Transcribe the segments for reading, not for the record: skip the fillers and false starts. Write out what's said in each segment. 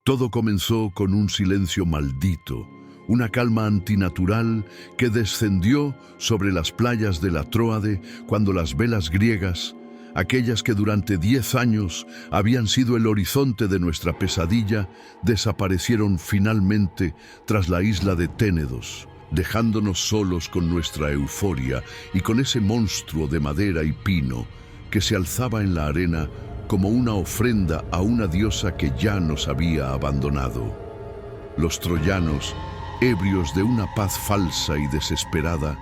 Todo comenzó con un silencio maldito, una calma antinatural que descendió sobre las playas de la Tróade cuando las velas griegas, aquellas que durante 10 años habían sido el horizonte de nuestra pesadilla, desaparecieron finalmente tras la isla de Ténedos, dejándonos solos con nuestra euforia y con ese monstruo de madera y pino que se alzaba en la arena como una ofrenda a una diosa que ya nos había abandonado. Los troyanos, ebrios de una paz falsa y desesperada,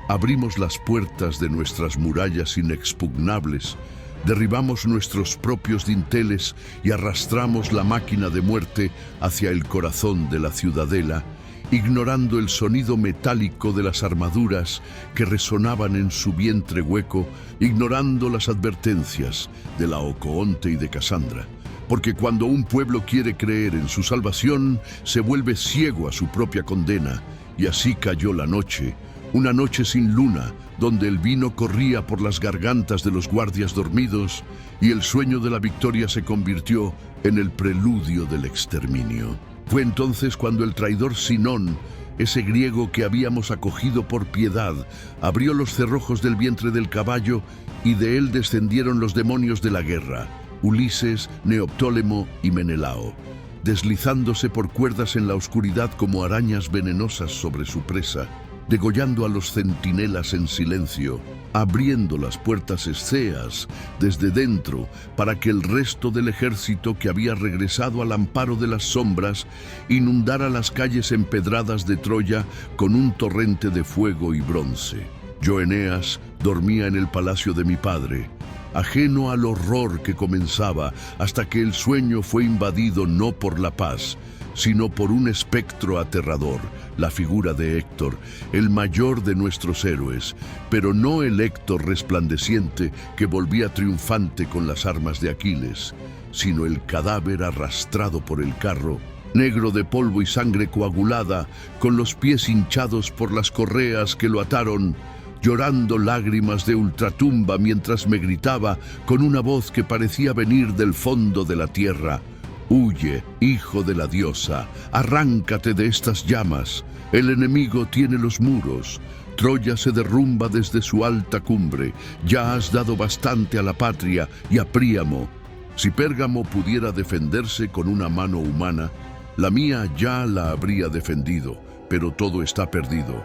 abrimos las puertas de nuestras murallas inexpugnables, derribamos nuestros propios dinteles y arrastramos la máquina de muerte hacia el corazón de la ciudadela, ignorando el sonido metálico de las armaduras que resonaban en su vientre hueco, ignorando las advertencias de Laocoonte y de Casandra. Porque cuando un pueblo quiere creer en su salvación, se vuelve ciego a su propia condena. Y así cayó la noche, una noche sin luna, donde el vino corría por las gargantas de los guardias dormidos y el sueño de la victoria se convirtió en el preludio del exterminio. Fue entonces cuando el traidor Sinón, ese griego que habíamos acogido por piedad, abrió los cerrojos del vientre del caballo y de él descendieron los demonios de la guerra, Ulises, Neoptólemo y Menelao, deslizándose por cuerdas en la oscuridad como arañas venenosas sobre su presa, degollando a los centinelas en silencio, abriendo las puertas esceas desde dentro para que el resto del ejército que había regresado al amparo de las sombras inundara las calles empedradas de Troya con un torrente de fuego y bronce. Yo, Eneas, dormía en el palacio de mi padre, ajeno al horror que comenzaba hasta que el sueño fue invadido no por la paz, sino por un espectro aterrador, la figura de Héctor, el mayor de nuestros héroes, pero no el Héctor resplandeciente que volvía triunfante con las armas de Aquiles, sino el cadáver arrastrado por el carro, negro de polvo y sangre coagulada, con los pies hinchados por las correas que lo ataron, llorando lágrimas de ultratumba mientras me gritaba con una voz que parecía venir del fondo de la tierra: «Huye, hijo de la diosa, arráncate de estas llamas. El enemigo tiene los muros. Troya se derrumba desde su alta cumbre. Ya has dado bastante a la patria y a Príamo. Si Pérgamo pudiera defenderse con una mano humana, la mía ya la habría defendido, pero todo está perdido.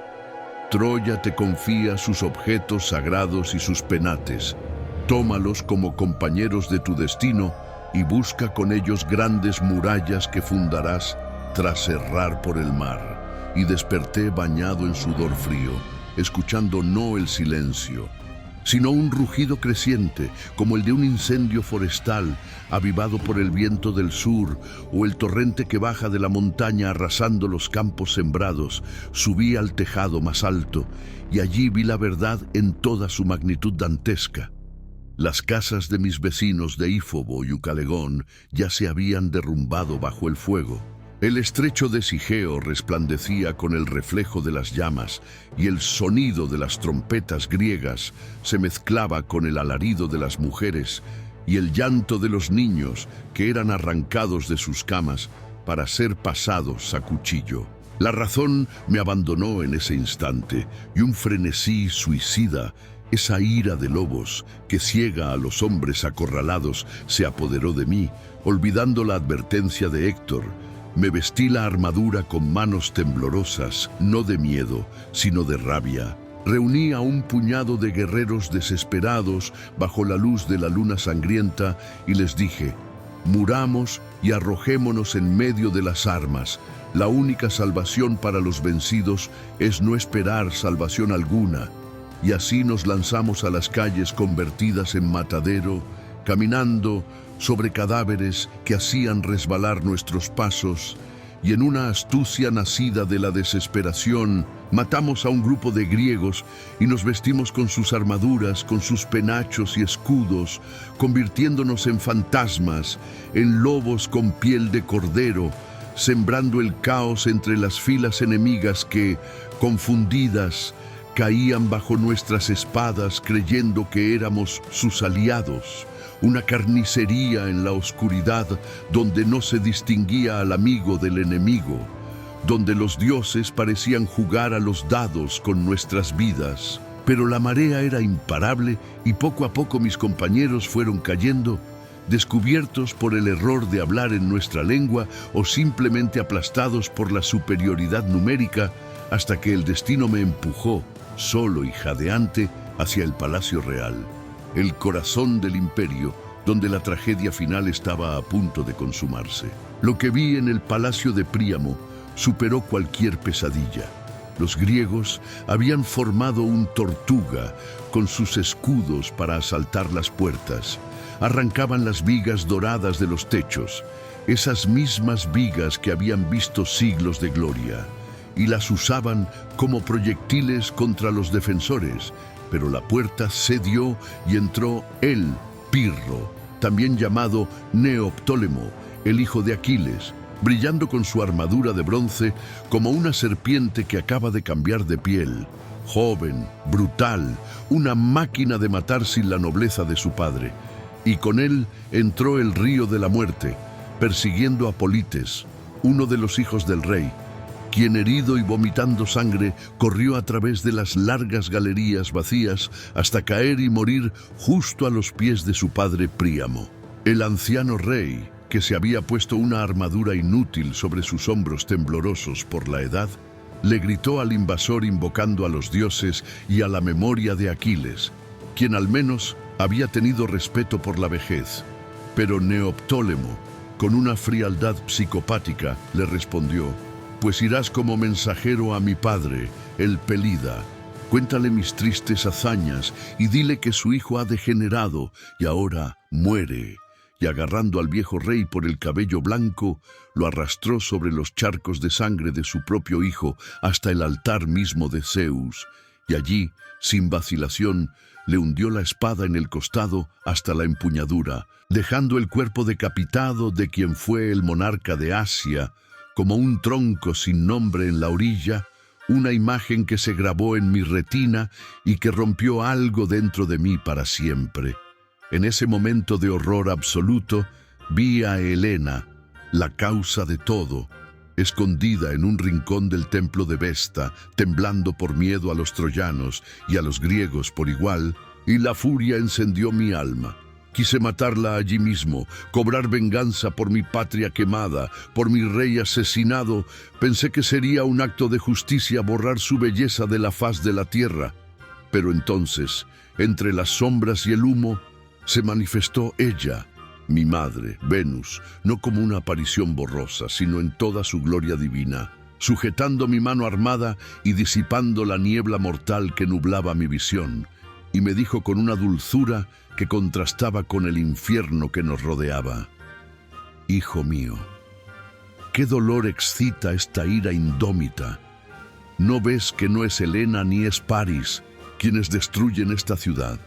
Troya te confía sus objetos sagrados y sus penates. Tómalos como compañeros de tu destino y busca con ellos grandes murallas que fundarás tras errar por el mar». Y desperté bañado en sudor frío, escuchando no el silencio, sino un rugido creciente, como el de un incendio forestal, avivado por el viento del sur, o el torrente que baja de la montaña arrasando los campos sembrados. Subí al tejado más alto, y allí vi la verdad en toda su magnitud dantesca. Las casas de mis vecinos de Ífobo y Ucalegón ya se habían derrumbado bajo el fuego. El estrecho de Sigeo resplandecía con el reflejo de las llamas y el sonido de las trompetas griegas se mezclaba con el alarido de las mujeres y el llanto de los niños que eran arrancados de sus camas para ser pasados a cuchillo. La razón me abandonó en ese instante y un frenesí suicida, esa ira de lobos que ciega a los hombres acorralados, se apoderó de mí, olvidando la advertencia de Héctor. Me vestí la armadura con manos temblorosas, no de miedo, sino de rabia. Reuní a un puñado de guerreros desesperados bajo la luz de la luna sangrienta y les dije: «Muramos y arrojémonos en medio de las armas. La única salvación para los vencidos es no esperar salvación alguna». Y así nos lanzamos a las calles convertidas en matadero, caminando sobre cadáveres que hacían resbalar nuestros pasos, y en una astucia nacida de la desesperación, matamos a un grupo de griegos y nos vestimos con sus armaduras, con sus penachos y escudos, convirtiéndonos en fantasmas, en lobos con piel de cordero, sembrando el caos entre las filas enemigas que, confundidas, caían bajo nuestras espadas creyendo que éramos sus aliados. una carnicería en la oscuridad donde no se distinguía al amigo del enemigo, donde los dioses parecían jugar a los dados con nuestras vidas. Pero la marea era imparable y poco a poco mis compañeros fueron cayendo, descubiertos por el error de hablar en nuestra lengua o simplemente aplastados por la superioridad numérica, hasta que el destino me empujó, solo y jadeante, hacia el Palacio Real, el corazón del imperio, donde la tragedia final estaba a punto de consumarse. Lo que vi en el Palacio de Príamo superó cualquier pesadilla. Los griegos habían formado un tortuga con sus escudos para asaltar las puertas. Arrancaban las vigas doradas de los techos, esas mismas vigas que habían visto siglos de gloria, y las usaban como proyectiles contra los defensores. Pero la puerta cedió y entró él, Pirro, también llamado Neoptólemo, el hijo de Aquiles, brillando con su armadura de bronce como una serpiente que acaba de cambiar de piel, joven, brutal, una máquina de matar sin la nobleza de su padre. Y con él entró el río de la muerte, persiguiendo a Polites, uno de los hijos del rey, quien herido y vomitando sangre corrió a través de las largas galerías vacías hasta caer y morir justo a los pies de su padre Príamo. El anciano rey, que se había puesto una armadura inútil sobre sus hombros temblorosos por la edad, le gritó al invasor invocando a los dioses y a la memoria de Aquiles, quien al menos había tenido respeto por la vejez. Pero Neoptólemo, con una frialdad psicopática, le respondió: «Pues irás como mensajero a mi padre, el Pelida. Cuéntale mis tristes hazañas y dile que su hijo ha degenerado y ahora muere». Y agarrando al viejo rey por el cabello blanco, lo arrastró sobre los charcos de sangre de su propio hijo hasta el altar mismo de Zeus, y allí, sin vacilación, le hundió la espada en el costado hasta la empuñadura, dejando el cuerpo decapitado de quien fue el monarca de Asia, como un tronco sin nombre en la orilla, una imagen que se grabó en mi retina y que rompió algo dentro de mí para siempre. En ese momento de horror absoluto, vi a Helena, la causa de todo, escondida en un rincón del templo de Vesta, temblando por miedo a los troyanos y a los griegos por igual, y la furia encendió mi alma. Quise matarla allí mismo, cobrar venganza por mi patria quemada, por mi rey asesinado. Pensé que sería un acto de justicia borrar su belleza de la faz de la tierra. Pero entonces, entre las sombras y el humo, se manifestó ella, mi madre, Venus, no como una aparición borrosa, sino en toda su gloria divina, sujetando mi mano armada y disipando la niebla mortal que nublaba mi visión, y me dijo con una dulzura que contrastaba con el infierno que nos rodeaba: «Hijo mío, qué dolor excita esta ira indómita. ¿No ves que no es Helena ni es Paris quienes destruyen esta ciudad?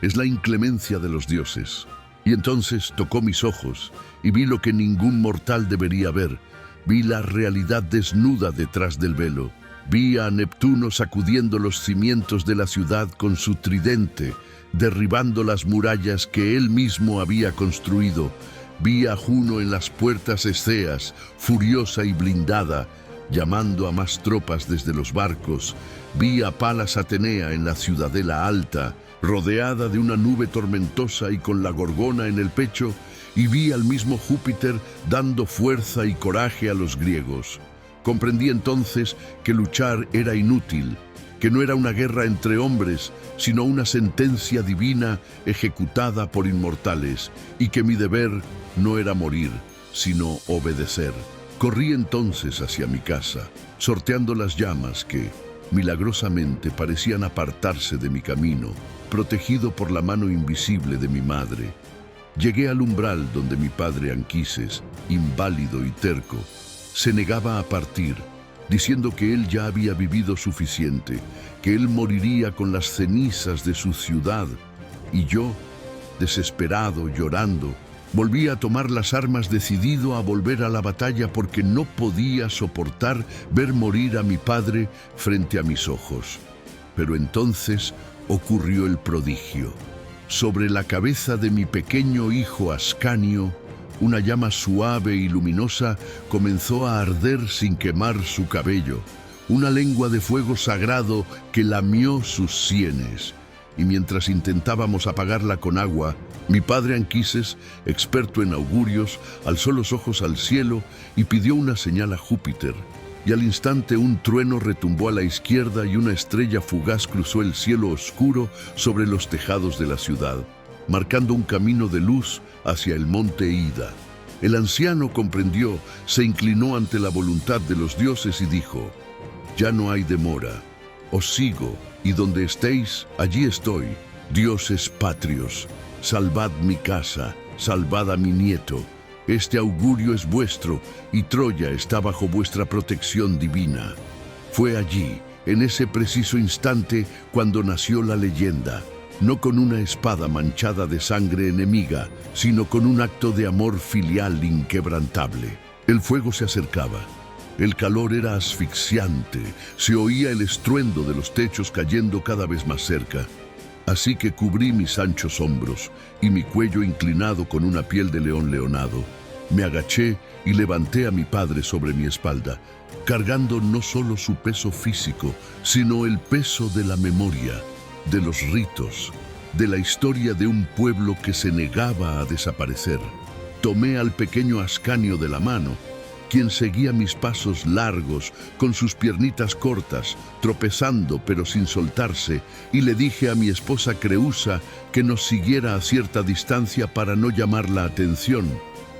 Es la inclemencia de los dioses». Y entonces tocó mis ojos y vi lo que ningún mortal debería ver. Vi la realidad desnuda detrás del velo. Vi a Neptuno sacudiendo los cimientos de la ciudad con su tridente, derribando las murallas que él mismo había construido. Vi a Juno en las puertas esceas, furiosa y blindada, llamando a más tropas desde los barcos. Vi a Palas Atenea en la ciudadela alta, rodeada de una nube tormentosa y con la gorgona en el pecho, y vi al mismo Júpiter dando fuerza y coraje a los griegos. Comprendí entonces que luchar era inútil, que no era una guerra entre hombres, sino una sentencia divina ejecutada por inmortales, y que mi deber no era morir, sino obedecer. Corrí entonces hacia mi casa, sorteando las llamas que, milagrosamente, parecían apartarse de mi camino, protegido por la mano invisible de mi madre. Llegué al umbral donde mi padre Anquises, inválido y terco, se negaba a partir, diciendo que él ya había vivido suficiente, que él moriría con las cenizas de su ciudad, y yo, desesperado, llorando, volví a tomar las armas decidido a volver a la batalla porque no podía soportar ver morir a mi padre frente a mis ojos. Pero entonces ocurrió el prodigio. sobre la cabeza de mi pequeño hijo Ascanio, una llama suave y luminosa comenzó a arder sin quemar su cabello, una lengua de fuego sagrado que lamió sus sienes. Y mientras intentábamos apagarla con agua, mi padre Anquises, experto en augurios, alzó los ojos al cielo y pidió una señal a Júpiter. Y al instante un trueno retumbó a la izquierda y una estrella fugaz cruzó el cielo oscuro sobre los tejados de la ciudad, marcando un camino de luz hacia el monte Ida. El anciano comprendió, se inclinó ante la voluntad de los dioses y dijo: «Ya no hay demora, os sigo, y donde estéis, allí estoy. Dioses patrios, salvad mi casa, salvad a mi nieto. Este augurio es vuestro, y Troya está bajo vuestra protección divina». Fue allí, en ese preciso instante, cuando nació la leyenda, no con una espada manchada de sangre enemiga, sino con un acto de amor filial inquebrantable. El fuego se acercaba. El calor era asfixiante, se oía el estruendo de los techos cayendo cada vez más cerca. Así que cubrí mis anchos hombros y mi cuello inclinado con una piel de león leonado. Me agaché y levanté a mi padre sobre mi espalda, cargando no solo su peso físico, sino el peso de la memoria, de los ritos, de la historia de un pueblo que se negaba a desaparecer. Tomé al pequeño Ascanio de la mano, quien seguía mis pasos largos, con sus piernitas cortas, tropezando pero sin soltarse, y le dije a mi esposa Creusa que nos siguiera a cierta distancia para no llamar la atención.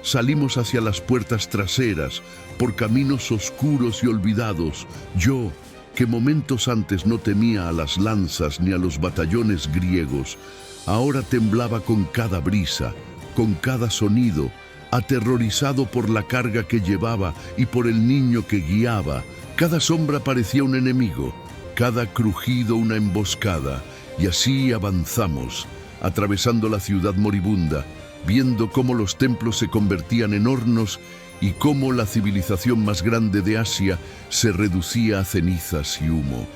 Salimos hacia las puertas traseras, por caminos oscuros y olvidados. Yo, que momentos antes no temía a las lanzas ni a los batallones griegos, ahora temblaba con cada brisa, con cada sonido, aterrorizado por la carga que llevaba y por el niño que guiaba. Cada sombra parecía un enemigo, cada crujido una emboscada, y así avanzamos, atravesando la ciudad moribunda, viendo cómo los templos se convertían en hornos y cómo la civilización más grande de Asia se reducía a cenizas y humo.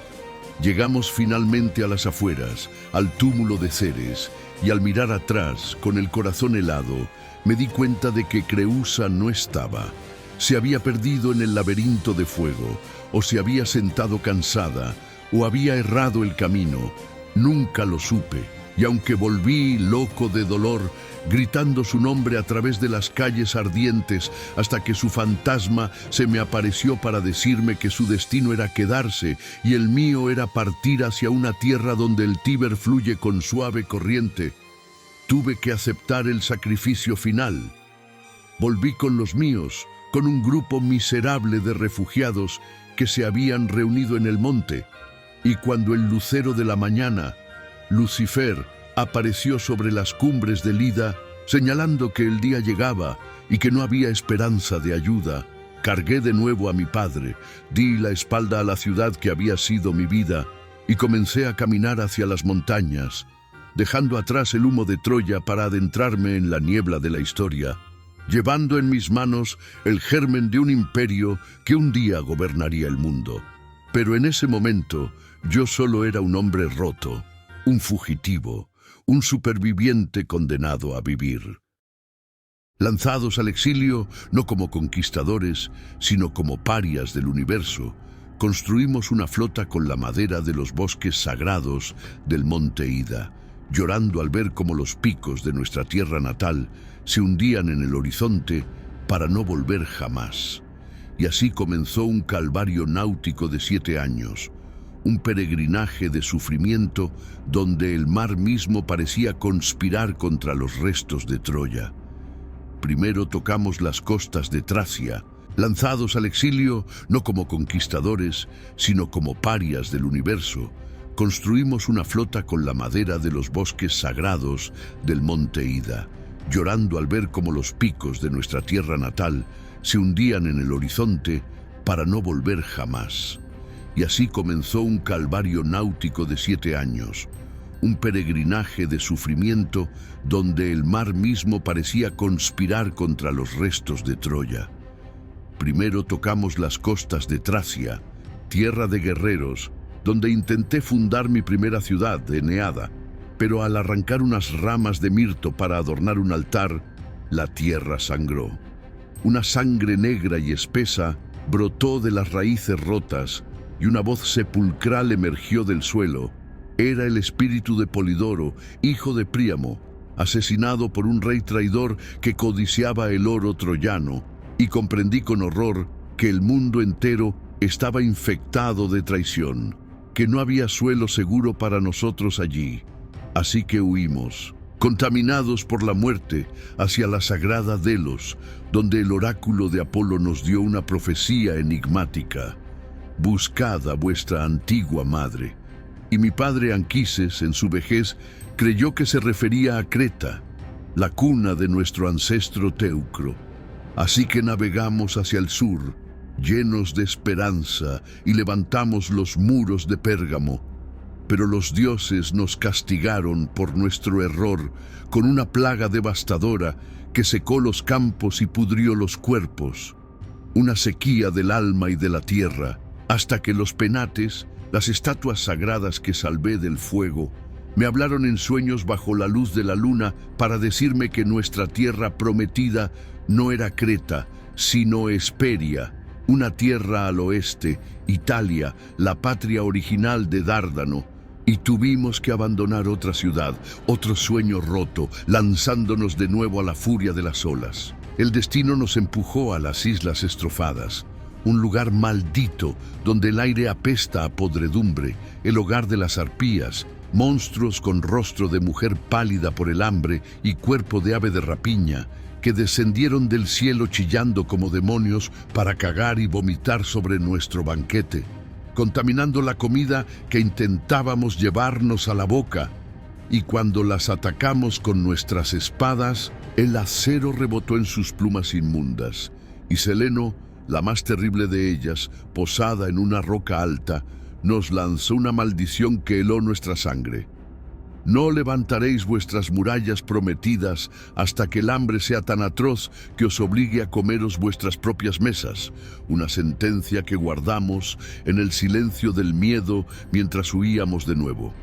Llegamos finalmente a las afueras, al túmulo de Ceres, y al mirar atrás, con el corazón helado, me di cuenta de que Creusa no estaba. Se había perdido en el laberinto de fuego, o se había sentado cansada, o había errado el camino. Nunca lo supe, y aunque volví loco de dolor, gritando su nombre a través de las calles ardientes, hasta que su fantasma se me apareció para decirme que su destino era quedarse, y el mío era partir hacia una tierra donde el Tíber fluye con suave corriente, tuve que aceptar el sacrificio final. Volví con los míos, con un grupo miserable de refugiados que se habían reunido en el monte, y cuando el lucero de la mañana, Lucifer, apareció sobre las cumbres del Ida, señalando que el día llegaba y que no había esperanza de ayuda, cargué de nuevo a mi padre, di la espalda a la ciudad que había sido mi vida y comencé a caminar hacia las montañas, dejando atrás el humo de Troya para adentrarme en la niebla de la historia, llevando en mis manos el germen de un imperio que un día gobernaría el mundo. Pero en ese momento yo solo era un hombre roto, un fugitivo, un superviviente condenado a vivir. Lanzados al exilio, no como conquistadores, sino como parias del universo, construimos una flota con la madera de los bosques sagrados del monte Ida, llorando al ver cómo los picos de nuestra tierra natal se hundían en el horizonte para no volver jamás. Y así comenzó un calvario náutico de 7 años, un peregrinaje de sufrimiento donde el mar mismo parecía conspirar contra los restos de Troya. Primero tocamos las costas de Tracia, lanzados al exilio no como conquistadores, sino como parias del universo, construimos una flota con la madera de los bosques sagrados del monte Ida, llorando al ver cómo los picos de nuestra tierra natal se hundían en el horizonte para no volver jamás. Y así comenzó un calvario náutico de 7 años, un peregrinaje de sufrimiento donde el mar mismo parecía conspirar contra los restos de Troya. Primero tocamos las costas de Tracia, tierra de guerreros, donde intenté fundar mi primera ciudad, Eneada. pero al arrancar unas ramas de mirto para adornar un altar, la tierra sangró. Una sangre negra y espesa brotó de las raíces rotas y una voz sepulcral emergió del suelo. Era el espíritu de Polidoro, hijo de Príamo, asesinado por un rey traidor que codiciaba el oro troyano, y comprendí con horror que el mundo entero estaba infectado de traición, que no había suelo seguro para nosotros allí. Así que huimos, contaminados por la muerte, hacia la sagrada Delos, donde el oráculo de Apolo nos dio una profecía enigmática. Buscad a vuestra antigua madre. Y mi padre Anquises, en su vejez, creyó que se refería a Creta, la cuna de nuestro ancestro Teucro. Así que navegamos hacia el sur, llenos de esperanza, y levantamos los muros de Pérgamo. Pero los dioses nos castigaron por nuestro error con una plaga devastadora que secó los campos y pudrió los cuerpos. Una sequía del alma y de la tierra, hasta que los penates, las estatuas sagradas que salvé del fuego, me hablaron en sueños bajo la luz de la luna para decirme que nuestra tierra prometida no era Creta, sino Hesperia, una tierra al oeste, Italia, la patria original de Dárdano, y tuvimos que abandonar otra ciudad, otro sueño roto, lanzándonos de nuevo a la furia de las olas. El destino nos empujó a las Islas Estrofadas, un lugar maldito donde el aire apesta a podredumbre, el hogar de las arpías, monstruos con rostro de mujer pálida por el hambre y cuerpo de ave de rapiña, que descendieron del cielo chillando como demonios para cagar y vomitar sobre nuestro banquete, contaminando la comida que intentábamos llevarnos a la boca. Y cuando las atacamos con nuestras espadas, el acero rebotó en sus plumas inmundas, y Seleno, la más terrible de ellas, posada en una roca alta, nos lanzó una maldición que heló nuestra sangre. No levantaréis vuestras murallas prometidas hasta que el hambre sea tan atroz que os obligue a comeros vuestras propias mesas, una sentencia que guardamos en el silencio del miedo mientras huíamos de nuevo.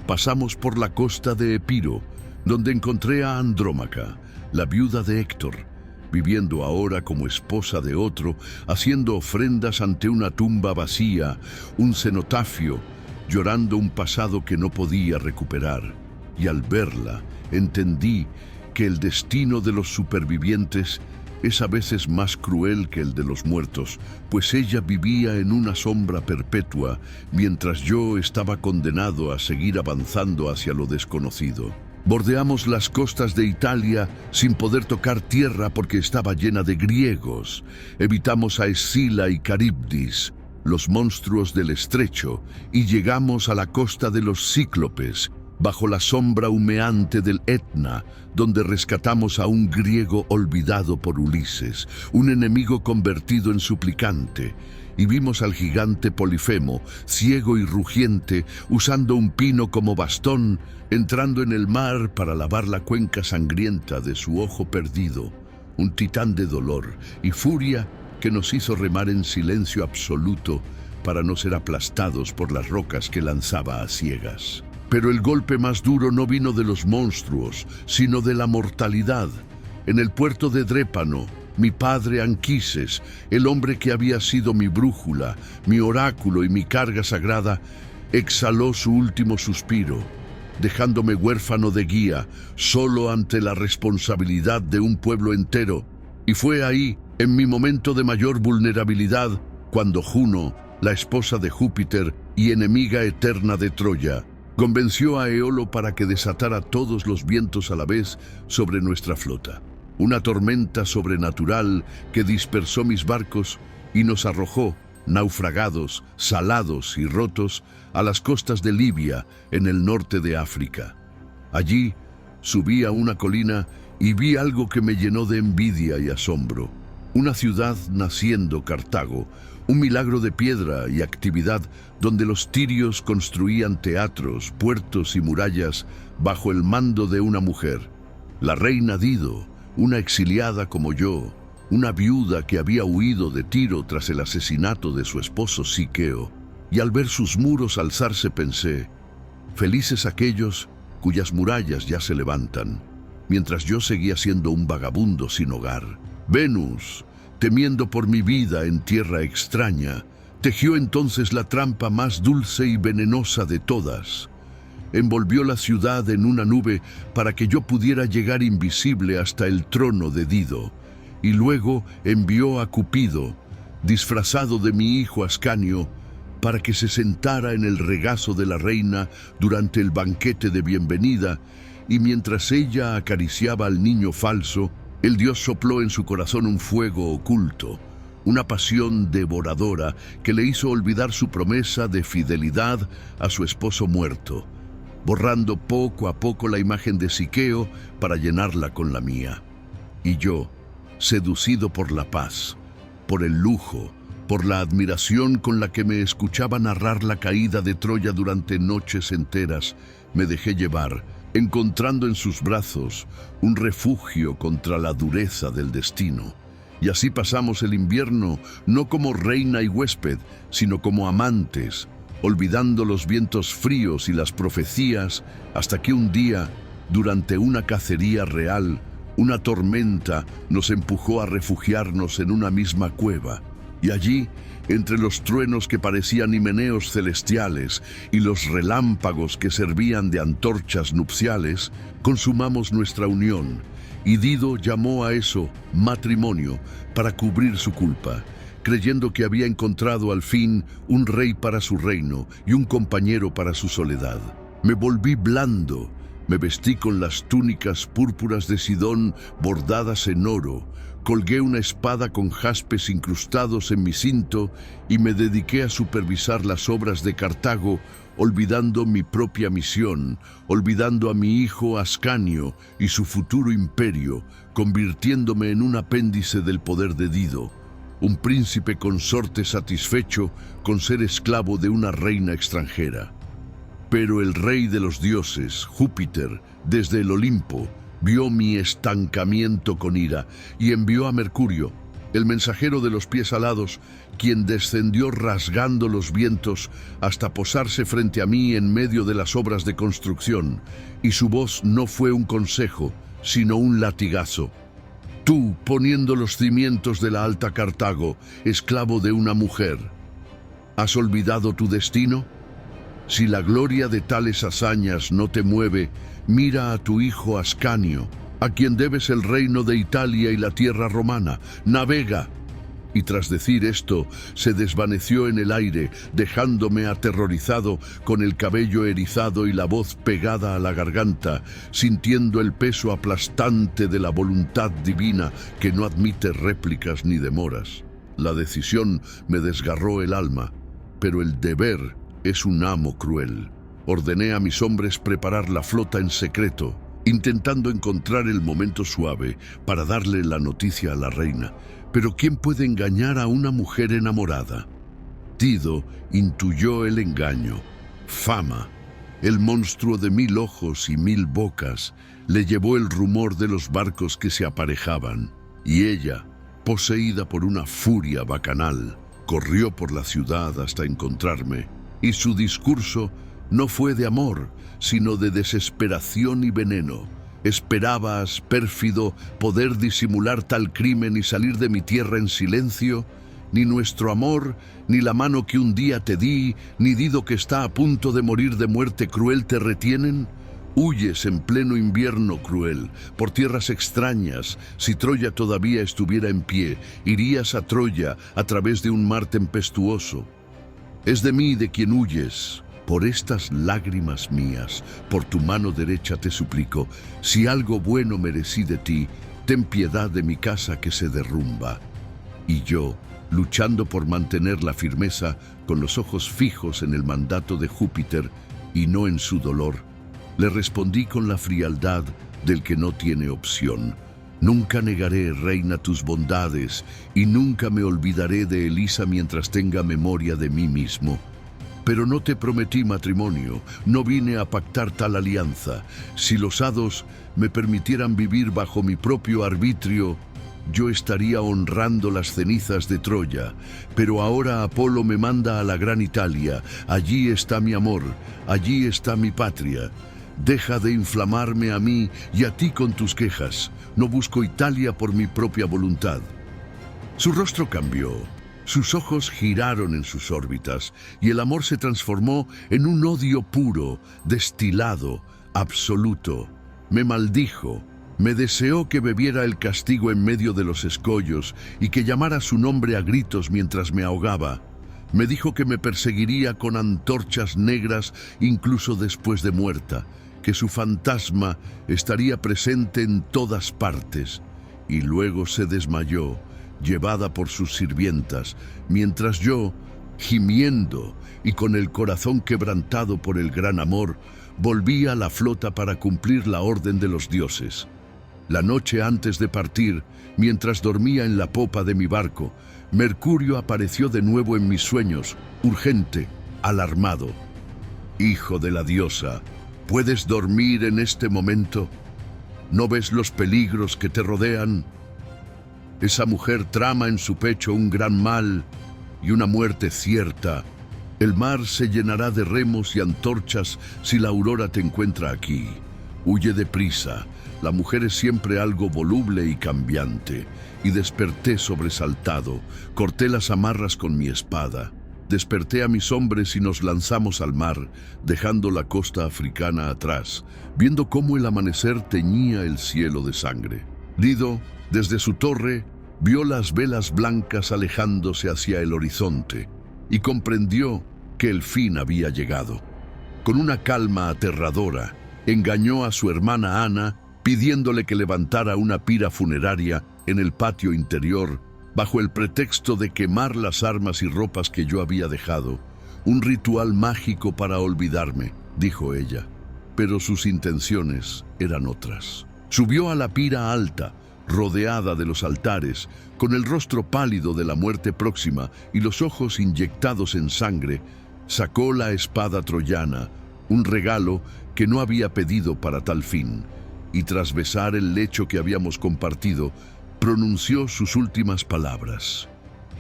Pasamos por la costa de Epiro, donde encontré a Andrómaca, la viuda de Héctor, viviendo ahora como esposa de otro, haciendo ofrendas ante una tumba vacía, un cenotafio, llorando un pasado que no podía recuperar. Y al verla, entendí que el destino de los supervivientes es a veces más cruel que el de los muertos, pues ella vivía en una sombra perpetua, mientras yo estaba condenado a seguir avanzando hacia lo desconocido. Bordeamos las costas de Italia sin poder tocar tierra porque estaba llena de griegos. Evitamos a Escila y Caribdis, los monstruos del estrecho, y llegamos a la costa de los Cíclopes, bajo la sombra humeante del Etna, donde rescatamos a un griego olvidado por Ulises, un enemigo convertido en suplicante, y vimos al gigante Polifemo, ciego y rugiente, usando un pino como bastón, entrando en el mar para lavar la cuenca sangrienta de su ojo perdido, un titán de dolor y furia que nos hizo remar en silencio absoluto para no ser aplastados por las rocas que lanzaba a ciegas. Pero el golpe más duro no vino de los monstruos, sino de la mortalidad. En el puerto de Drépano, mi padre Anquises, el hombre que había sido mi brújula, mi oráculo y mi carga sagrada, exhaló su último suspiro, dejándome huérfano de guía, solo ante la responsabilidad de un pueblo entero. Y fue ahí, en mi momento de mayor vulnerabilidad, cuando Juno, la esposa de Júpiter y enemiga eterna de Troya, convenció a Eolo para que desatara todos los vientos a la vez sobre nuestra flota. Una tormenta sobrenatural que dispersó mis barcos y nos arrojó, naufragados, salados y rotos, a las costas de Libia, en el norte de África. Allí subí a una colina y vi algo que me llenó de envidia y asombro. Una ciudad naciendo, Cartago, un milagro de piedra y actividad donde los tirios construían teatros, puertos y murallas bajo el mando de una mujer, la reina Dido, una exiliada como yo, una viuda que había huido de Tiro tras el asesinato de su esposo Siqueo, y al ver sus muros alzarse pensé, felices aquellos cuyas murallas ya se levantan, mientras yo seguía siendo un vagabundo sin hogar. Venus, temiendo por mi vida en tierra extraña, tejió entonces la trampa más dulce y venenosa de todas. Envolvió la ciudad en una nube para que yo pudiera llegar invisible hasta el trono de Dido, y luego envió a Cupido, disfrazado de mi hijo Ascanio, para que se sentara en el regazo de la reina durante el banquete de bienvenida, y mientras ella acariciaba al niño falso, el dios sopló en su corazón un fuego oculto, una pasión devoradora que le hizo olvidar su promesa de fidelidad a su esposo muerto, borrando poco a poco la imagen de Siqueo para llenarla con la mía. Y yo, seducido por la paz, por el lujo, por la admiración con la que me escuchaba narrar la caída de Troya durante noches enteras, me dejé llevar, encontrando en sus brazos un refugio contra la dureza del destino. Y así pasamos el invierno, no como reina y huésped, sino como amantes, olvidando los vientos fríos y las profecías, hasta que un día, durante una cacería real, una tormenta nos empujó a refugiarnos en una misma cueva. Y allí, entre los truenos que parecían himeneos celestiales y los relámpagos que servían de antorchas nupciales, consumamos nuestra unión, y Dido llamó a eso matrimonio para cubrir su culpa, creyendo que había encontrado al fin un rey para su reino y un compañero para su soledad. Me volví blando, me vestí con las túnicas púrpuras de Sidón bordadas en oro, colgué una espada con jaspes incrustados en mi cinto y me dediqué a supervisar las obras de Cartago, olvidando mi propia misión, olvidando a mi hijo Ascanio y su futuro imperio, convirtiéndome en un apéndice del poder de Dido, un príncipe consorte satisfecho con ser esclavo de una reina extranjera. Pero el rey de los dioses, Júpiter, desde el Olimpo, vio mi estancamiento con ira y envió a Mercurio, el mensajero de los pies alados, quien descendió rasgando los vientos hasta posarse frente a mí en medio de las obras de construcción, y su voz no fue un consejo, sino un latigazo. Tú, poniendo los cimientos de la alta Cartago, esclavo de una mujer, ¿has olvidado tu destino? Si la gloria de tales hazañas no te mueve, mira a tu hijo Ascanio, a quien debes el reino de Italia y la tierra romana. Navega. Y tras decir esto, se desvaneció en el aire, dejándome aterrorizado, con el cabello erizado y la voz pegada a la garganta, sintiendo el peso aplastante de la voluntad divina que no admite réplicas ni demoras. La decisión me desgarró el alma, pero el deber es un amo cruel. Ordené a mis hombres preparar la flota en secreto, intentando encontrar el momento suave para darle la noticia a la reina. Pero ¿quién puede engañar a una mujer enamorada? Dido intuyó el engaño. Fama, el monstruo de 1000 ojos y 1000 bocas, le llevó el rumor de los barcos que se aparejaban, y ella, poseída por una furia bacanal, corrió por la ciudad hasta encontrarme, y su discurso no fue de amor, sino de desesperación y veneno. ¿Esperabas, pérfido, poder disimular tal crimen y salir de mi tierra en silencio? Ni nuestro amor, ni la mano que un día te di, ni Dido que está a punto de morir de muerte cruel te retienen. Huyes en pleno invierno cruel, por tierras extrañas. Si Troya todavía estuviera en pie, irías a Troya a través de un mar tempestuoso. Es de mí de quien huyes. Por estas lágrimas mías, por tu mano derecha te suplico, si algo bueno merecí de ti, ten piedad de mi casa que se derrumba. Y yo, luchando por mantener la firmeza, con los ojos fijos en el mandato de Júpiter y no en su dolor, le respondí con la frialdad del que no tiene opción. Nunca negaré, reina, tus bondades, y nunca me olvidaré de Elisa mientras tenga memoria de mí mismo. Pero no te prometí matrimonio, no vine a pactar tal alianza. Si los hados me permitieran vivir bajo mi propio arbitrio, yo estaría honrando las cenizas de Troya. Pero ahora Apolo me manda a la gran Italia. Allí está mi amor, allí está mi patria. Deja de inflamarme a mí y a ti con tus quejas. No busco Italia por mi propia voluntad. Su rostro cambió, sus ojos giraron en sus órbitas y el amor se transformó en un odio puro, destilado, absoluto. Me maldijo, me deseó que bebiera el castigo en medio de los escollos y que llamara su nombre a gritos mientras me ahogaba. Me dijo que me perseguiría con antorchas negras incluso después de muerta, que su fantasma estaría presente en todas partes, y luego se desmayó, llevada por sus sirvientas, mientras yo, gimiendo y con el corazón quebrantado por el gran amor, volví a la flota para cumplir la orden de los dioses. La noche antes de partir, mientras dormía en la popa de mi barco, Mercurio apareció de nuevo en mis sueños, urgente, alarmado. Hijo de la diosa, ¿puedes dormir en este momento? ¿No ves los peligros que te rodean? Esa mujer trama en su pecho un gran mal y una muerte cierta. El mar se llenará de remos y antorchas si la aurora te encuentra aquí. Huye deprisa. La mujer es siempre algo voluble y cambiante. Y desperté sobresaltado. Corté las amarras con mi espada. Desperté a mis hombres y nos lanzamos al mar, dejando la costa africana atrás, viendo cómo el amanecer teñía el cielo de sangre. Dido, desde su torre, vio las velas blancas alejándose hacia el horizonte y comprendió que el fin había llegado. Con una calma aterradora, engañó a su hermana Ana, pidiéndole que levantara una pira funeraria en el patio interior, bajo el pretexto de quemar las armas y ropas que yo había dejado. Un ritual mágico para olvidarme, dijo ella, pero sus intenciones eran otras. Subió a la pira alta, rodeada de los altares, con el rostro pálido de la muerte próxima y los ojos inyectados en sangre, sacó la espada troyana, un regalo que no había pedido para tal fin, y tras besar el lecho que habíamos compartido, pronunció sus últimas palabras,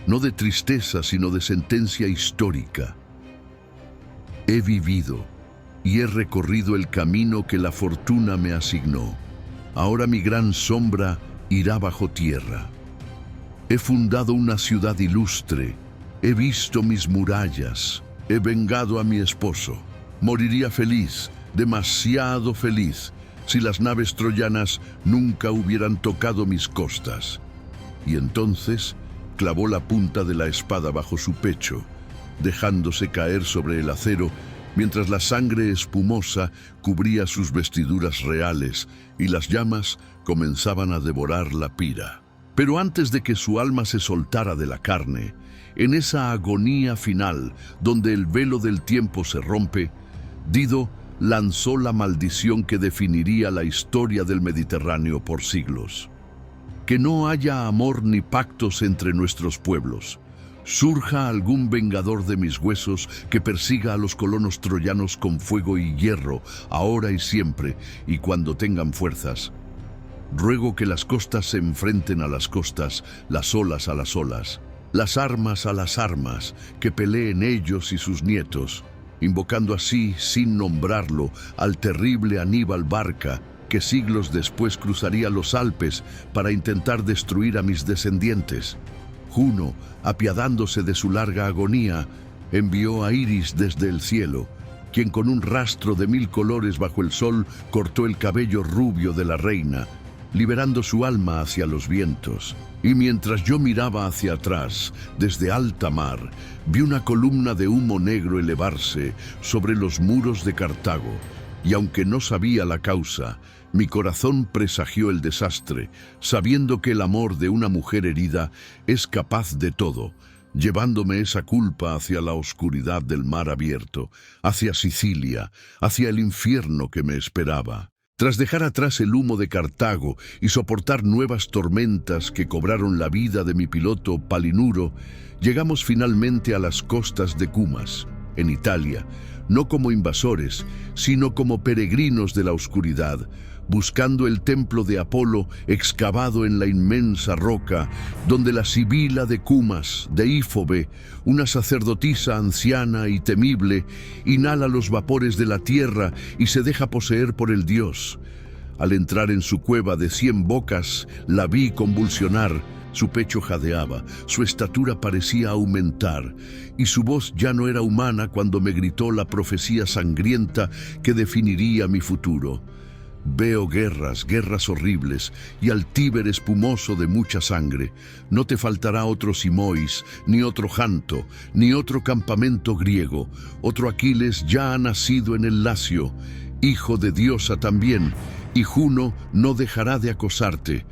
no de tristeza, sino de sentencia histórica. He vivido y he recorrido el camino que la fortuna me asignó. Ahora mi gran sombra irá bajo tierra. He fundado una ciudad ilustre, he visto mis murallas, he vengado a mi esposo. Moriría feliz, demasiado feliz, si las naves troyanas nunca hubieran tocado mis costas. Y entonces clavó la punta de la espada bajo su pecho, dejándose caer sobre el acero, mientras la sangre espumosa cubría sus vestiduras reales y las llamas comenzaban a devorar la pira. Pero antes de que su alma se soltara de la carne, en esa agonía final donde el velo del tiempo se rompe, Dido lanzó la maldición que definiría la historia del Mediterráneo por siglos. Que no haya amor ni pactos entre nuestros pueblos. Surja algún vengador de mis huesos que persiga a los colonos troyanos con fuego y hierro, ahora y siempre, y cuando tengan fuerzas. Ruego que las costas se enfrenten a las costas, las olas a las olas, las armas a las armas, que peleen ellos y sus nietos, invocando así, sin nombrarlo, al terrible Aníbal Barca, que siglos después cruzaría los Alpes para intentar destruir a mis descendientes. Juno, apiadándose de su larga agonía, envió a Iris desde el cielo, quien con un rastro de 1000 colores bajo el sol cortó el cabello rubio de la reina, liberando su alma hacia los vientos. Y mientras yo miraba hacia atrás, desde alta mar, vi una columna de humo negro elevarse sobre los muros de Cartago, y aunque no sabía la causa, mi corazón presagió el desastre, sabiendo que el amor de una mujer herida es capaz de todo, llevándome esa culpa hacia la oscuridad del mar abierto, hacia Sicilia, hacia el infierno que me esperaba. Tras dejar atrás el humo de Cartago y soportar nuevas tormentas que cobraron la vida de mi piloto Palinuro, llegamos finalmente a las costas de Cumas, en Italia, no como invasores, sino como peregrinos de la oscuridad, buscando el templo de Apolo excavado en la inmensa roca, donde la Sibila de Cumas, de Ífobe, una sacerdotisa anciana y temible, inhala los vapores de la tierra y se deja poseer por el dios. Al entrar en su cueva de 100 bocas, la vi convulsionar. Su pecho jadeaba, su estatura parecía aumentar, y su voz ya no era humana cuando me gritó la profecía sangrienta que definiría mi futuro. Veo guerras, guerras horribles, y al Tíber espumoso de mucha sangre. No te faltará otro Simois, ni otro Janto, ni otro campamento griego. Otro Aquiles ya ha nacido en el Lacio, hijo de diosa también, y Juno no dejará de acosarte.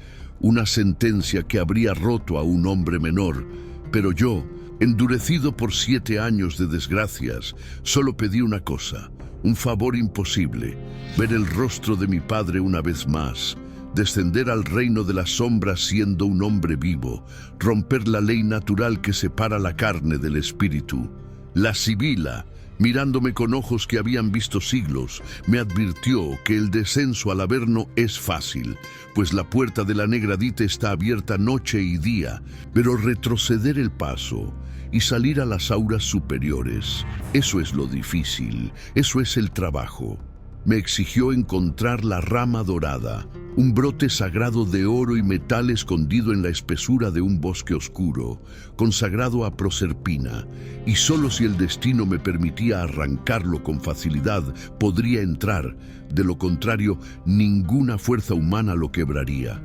Una sentencia que habría roto a un hombre menor, pero yo, endurecido por 7 años de desgracias, solo pedí una cosa, un favor imposible: ver el rostro de mi padre una vez más, descender al reino de las sombras siendo un hombre vivo, romper la ley natural que separa la carne del espíritu. La Sibila, mirándome con ojos que habían visto siglos, me advirtió que el descenso al Averno es fácil, pues la puerta de la Negra Dite está abierta noche y día, pero retroceder el paso y salir a las auras superiores, eso es lo difícil, eso es el trabajo. Me exigió encontrar la rama dorada, un brote sagrado de oro y metal escondido en la espesura de un bosque oscuro, consagrado a Proserpina, y solo si el destino me permitía arrancarlo con facilidad podría entrar, de lo contrario ninguna fuerza humana lo quebraría.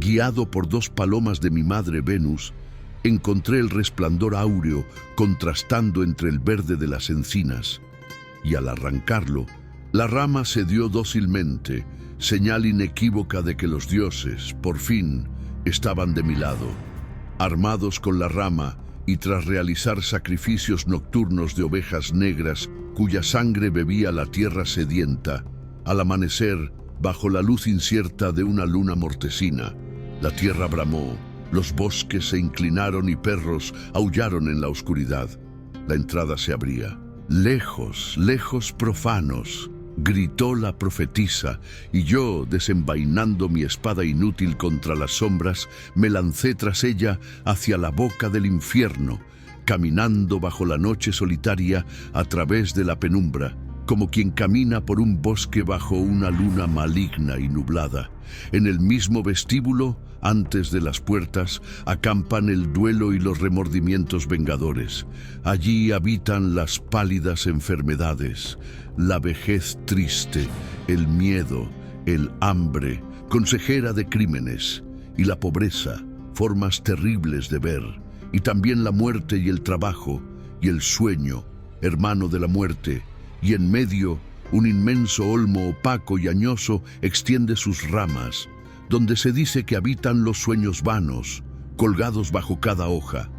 Guiado por 2 palomas de mi madre Venus, encontré el resplandor áureo contrastando entre el verde de las encinas, y al arrancarlo, la rama cedió dócilmente, señal inequívoca de que los dioses, por fin, estaban de mi lado. Armados con la rama y tras realizar sacrificios nocturnos de ovejas negras cuya sangre bebía la tierra sedienta, al amanecer, bajo la luz incierta de una luna mortecina, la tierra bramó, los bosques se inclinaron y perros aullaron en la oscuridad. La entrada se abría. Lejos, lejos profanos, gritó la profetisa, y yo, desenvainando mi espada inútil contra las sombras, me lancé tras ella hacia la boca del infierno, caminando bajo la noche solitaria a través de la penumbra, como quien camina por un bosque bajo una luna maligna y nublada. En el mismo vestíbulo, antes de las puertas, acampan el duelo y los remordimientos vengadores. Allí habitan las pálidas enfermedades, la vejez triste, el miedo, el hambre, consejera de crímenes, y la pobreza, formas terribles de ver, y también la muerte y el trabajo, y el sueño, hermano de la muerte, y en medio un inmenso olmo opaco y añoso extiende sus ramas, donde se dice que habitan los sueños vanos, colgados bajo cada hoja.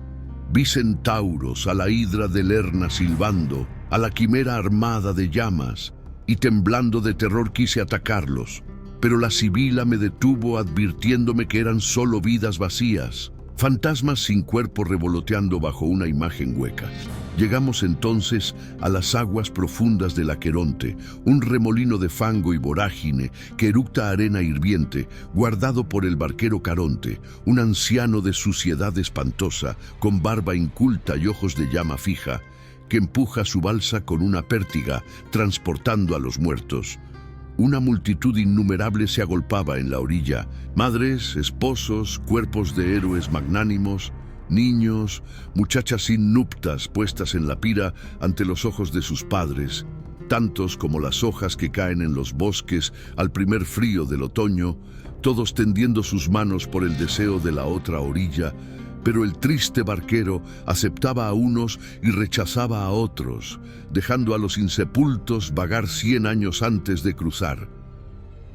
Vi centauros, a la hidra de Lerna silbando, a la quimera armada de llamas, y temblando de terror quise atacarlos, pero la Sibila me detuvo advirtiéndome que eran solo vidas vacías, fantasmas sin cuerpo revoloteando bajo una imagen hueca. Llegamos entonces a las aguas profundas del Aqueronte, un remolino de fango y vorágine que eructa arena hirviente, guardado por el barquero Caronte, un anciano de suciedad espantosa, con barba inculta y ojos de llama fija, que empuja su balsa con una pértiga, transportando a los muertos. Una multitud innumerable se agolpaba en la orilla, madres, esposos, cuerpos de héroes magnánimos, niños, muchachas innuptas puestas en la pira ante los ojos de sus padres, tantos como las hojas que caen en los bosques al primer frío del otoño, todos tendiendo sus manos por el deseo de la otra orilla, pero el triste barquero aceptaba a unos y rechazaba a otros, dejando a los insepultos vagar 100 años antes de cruzar.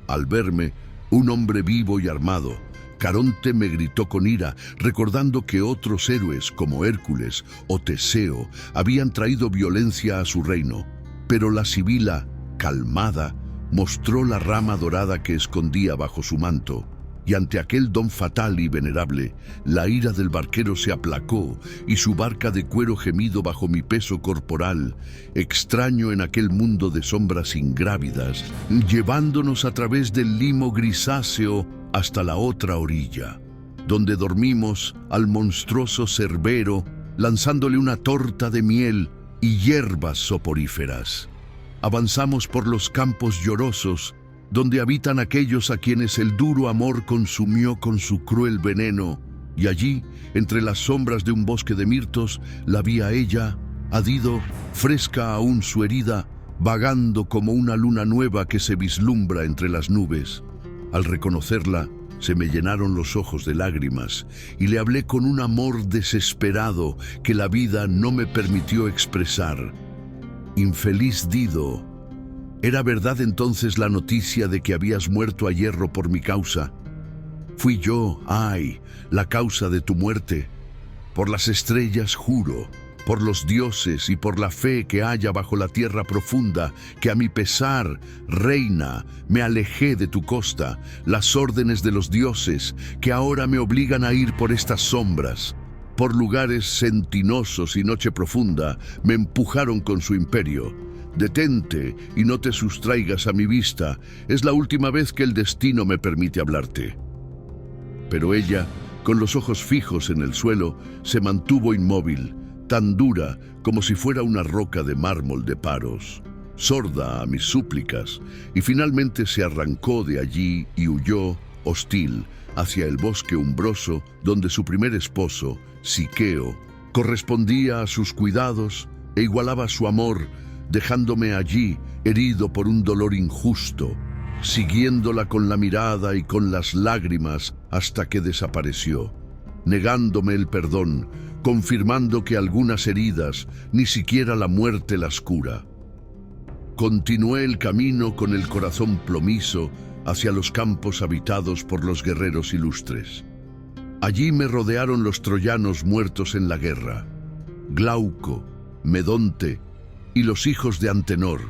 Al verme, un hombre vivo y armado, Caronte me gritó con ira, recordando que otros héroes como Hércules o Teseo habían traído violencia a su reino. Pero la Sibila, calmada, mostró la rama dorada que escondía bajo su manto, y ante aquel don fatal y venerable, la ira del barquero se aplacó y su barca de cuero gemido bajo mi peso corporal, extraño en aquel mundo de sombras ingrávidas, llevándonos a través del limo grisáceo hasta la otra orilla, donde dormimos al monstruoso cerbero, lanzándole una torta de miel y hierbas soporíferas. Avanzamos por los campos llorosos, donde habitan aquellos a quienes el duro amor consumió con su cruel veneno, y allí, entre las sombras de un bosque de mirtos, la vi a ella, a Dido, fresca aún su herida, vagando como una luna nueva que se vislumbra entre las nubes. Al reconocerla, se me llenaron los ojos de lágrimas, y le hablé con un amor desesperado que la vida no me permitió expresar. Infeliz Dido, ¿era verdad entonces la noticia de que habías muerto a hierro por mi causa? Fui yo, ay, la causa de tu muerte. Por las estrellas juro, por los dioses y por la fe que haya bajo la tierra profunda, que a mi pesar, reina, me alejé de tu costa, las órdenes de los dioses, que ahora me obligan a ir por estas sombras. Por lugares centinosos y noche profunda, me empujaron con su imperio. Detente y no te sustraigas a mi vista, es la última vez que el destino me permite hablarte. Pero ella, con los ojos fijos en el suelo, se mantuvo inmóvil, tan dura como si fuera una roca de mármol de Paros, sorda a mis súplicas, y finalmente se arrancó de allí y huyó, hostil, hacia el bosque umbroso donde su primer esposo, Siqueo, correspondía a sus cuidados e igualaba su amor, dejándome allí, herido por un dolor injusto, siguiéndola con la mirada y con las lágrimas hasta que desapareció, negándome el perdón, confirmando que algunas heridas ni siquiera la muerte las cura. Continué el camino con el corazón plomizo hacia los campos habitados por los guerreros ilustres. Allí me rodearon los troyanos muertos en la guerra, Glauco, Medonte y los hijos de Antenor,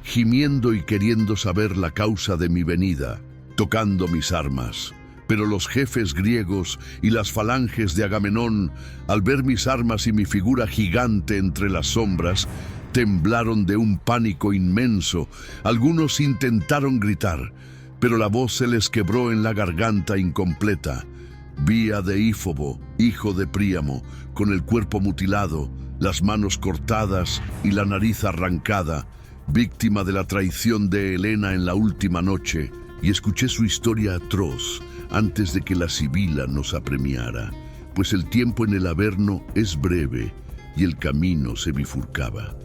gimiendo y queriendo saber la causa de mi venida, tocando mis armas. Pero los jefes griegos y las falanges de Agamenón, al ver mis armas y mi figura gigante entre las sombras, temblaron de un pánico inmenso. Algunos intentaron gritar, pero la voz se les quebró en la garganta incompleta. Vi a Deífobo, hijo de Príamo, con el cuerpo mutilado, las manos cortadas y la nariz arrancada, víctima de la traición de Helena en la última noche, y escuché su historia atroz antes de que la sibila nos apremiara, pues el tiempo en el Averno es breve y el camino se bifurcaba.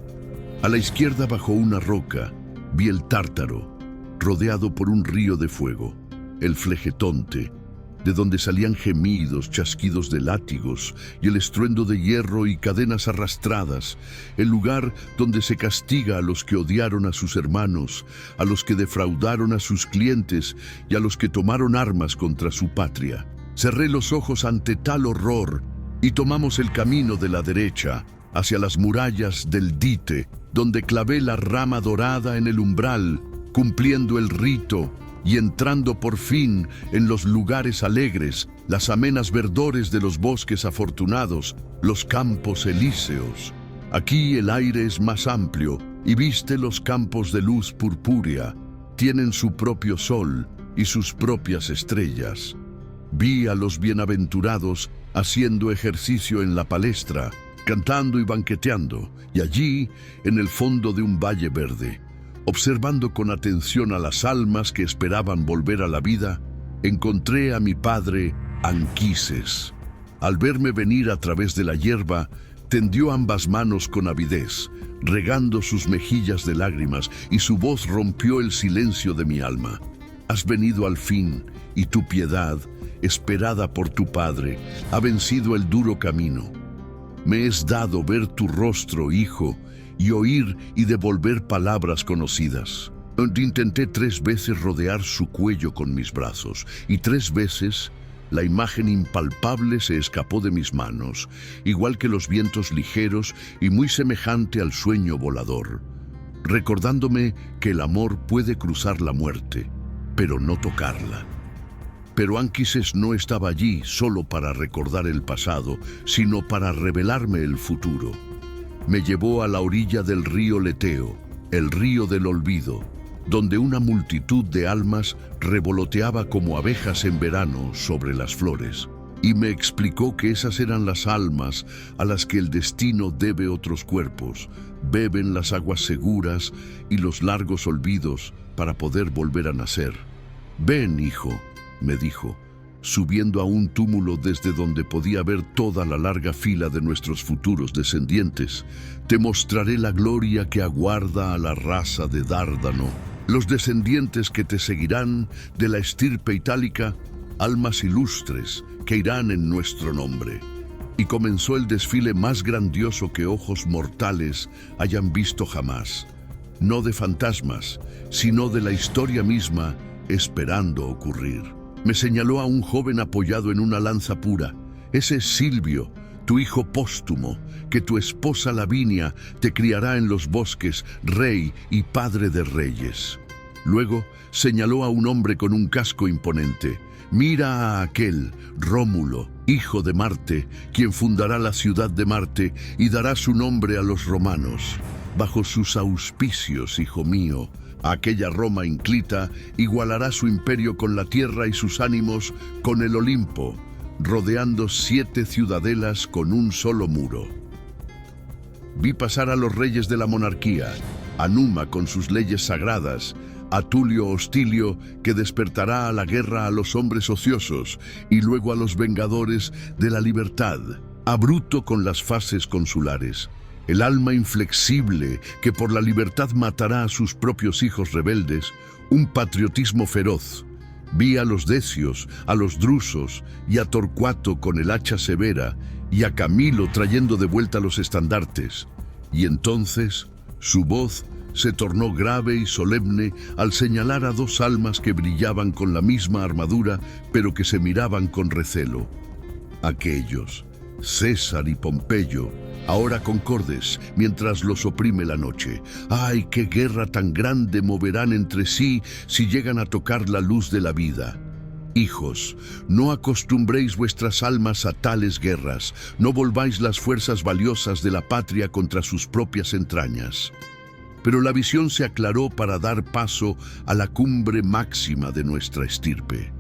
A la izquierda, bajo una roca, vi el Tártaro, rodeado por un río de fuego, el Flegetonte, de donde salían gemidos, chasquidos de látigos y el estruendo de hierro y cadenas arrastradas, el lugar donde se castiga a los que odiaron a sus hermanos, a los que defraudaron a sus clientes y a los que tomaron armas contra su patria. Cerré los ojos ante tal horror y tomamos el camino de la derecha, hacia las murallas del Dite, donde clavé la rama dorada en el umbral, cumpliendo el rito y entrando por fin en los lugares alegres, las amenas verdores de los bosques afortunados, los campos elíseos. Aquí el aire es más amplio y viste los campos de luz purpúrea, tienen su propio sol y sus propias estrellas. Vi a los bienaventurados haciendo ejercicio en la palestra, cantando y banqueteando, y allí, en el fondo de un valle verde, observando con atención a las almas que esperaban volver a la vida, encontré a mi padre Anquises. Al verme venir a través de la hierba, tendió ambas manos con avidez, regando sus mejillas de lágrimas, y su voz rompió el silencio de mi alma. Has venido al fin, y tu piedad, esperada por tu padre, ha vencido el duro camino. Me es dado ver tu rostro, hijo, y oír y devolver palabras conocidas. Intenté 3 veces rodear su cuello con mis brazos, y 3 veces la imagen impalpable se escapó de mis manos, igual que los vientos ligeros y muy semejante al sueño volador, recordándome que el amor puede cruzar la muerte, pero no tocarla. Pero Anquises no estaba allí solo para recordar el pasado, sino para revelarme el futuro. Me llevó a la orilla del río Leteo, el río del olvido, donde una multitud de almas revoloteaba como abejas en verano sobre las flores. Y me explicó que esas eran las almas a las que el destino debe otros cuerpos, beben las aguas seguras y los largos olvidos para poder volver a nacer. «Ven, hijo», me dijo, subiendo a un túmulo desde donde podía ver toda la larga fila de nuestros futuros descendientes. «Te mostraré la gloria que aguarda a la raza de Dárdano, los descendientes que te seguirán de la estirpe itálica, almas ilustres que irán en nuestro nombre». Y comenzó el desfile más grandioso que ojos mortales hayan visto jamás, no de fantasmas, sino de la historia misma esperando ocurrir. Me señaló a un joven apoyado en una lanza pura. «Ese es Silvio, tu hijo póstumo, que tu esposa Lavinia te criará en los bosques, rey y padre de reyes». Luego señaló a un hombre con un casco imponente. «Mira a aquel, Rómulo, hijo de Marte, quien fundará la ciudad de Marte y dará su nombre a los romanos. Bajo sus auspicios, hijo mío, aquella Roma inclita igualará su imperio con la tierra y sus ánimos con el Olimpo, rodeando 7 ciudadelas con un solo muro». Vi pasar a los reyes de la monarquía, a Numa con sus leyes sagradas, a Tulio Hostilio, que despertará a la guerra a los hombres ociosos, y luego a los vengadores de la libertad, a Bruto con las fases consulares, el alma inflexible que por la libertad matará a sus propios hijos rebeldes, un patriotismo feroz. Vi a los Decios, a los Drusos y a Torcuato con el hacha severa, y a Camilo trayendo de vuelta los estandartes. Y entonces su voz se tornó grave y solemne al señalar a 2 almas que brillaban con la misma armadura, pero que se miraban con recelo. Aquellos, César y Pompeyo, ahora concordes, mientras los oprime la noche. ¡Ay, qué guerra tan grande moverán entre sí si llegan a tocar la luz de la vida! Hijos, no acostumbréis vuestras almas a tales guerras, no volváis las fuerzas valiosas de la patria contra sus propias entrañas. Pero la visión se aclaró para dar paso a la cumbre máxima de nuestra estirpe.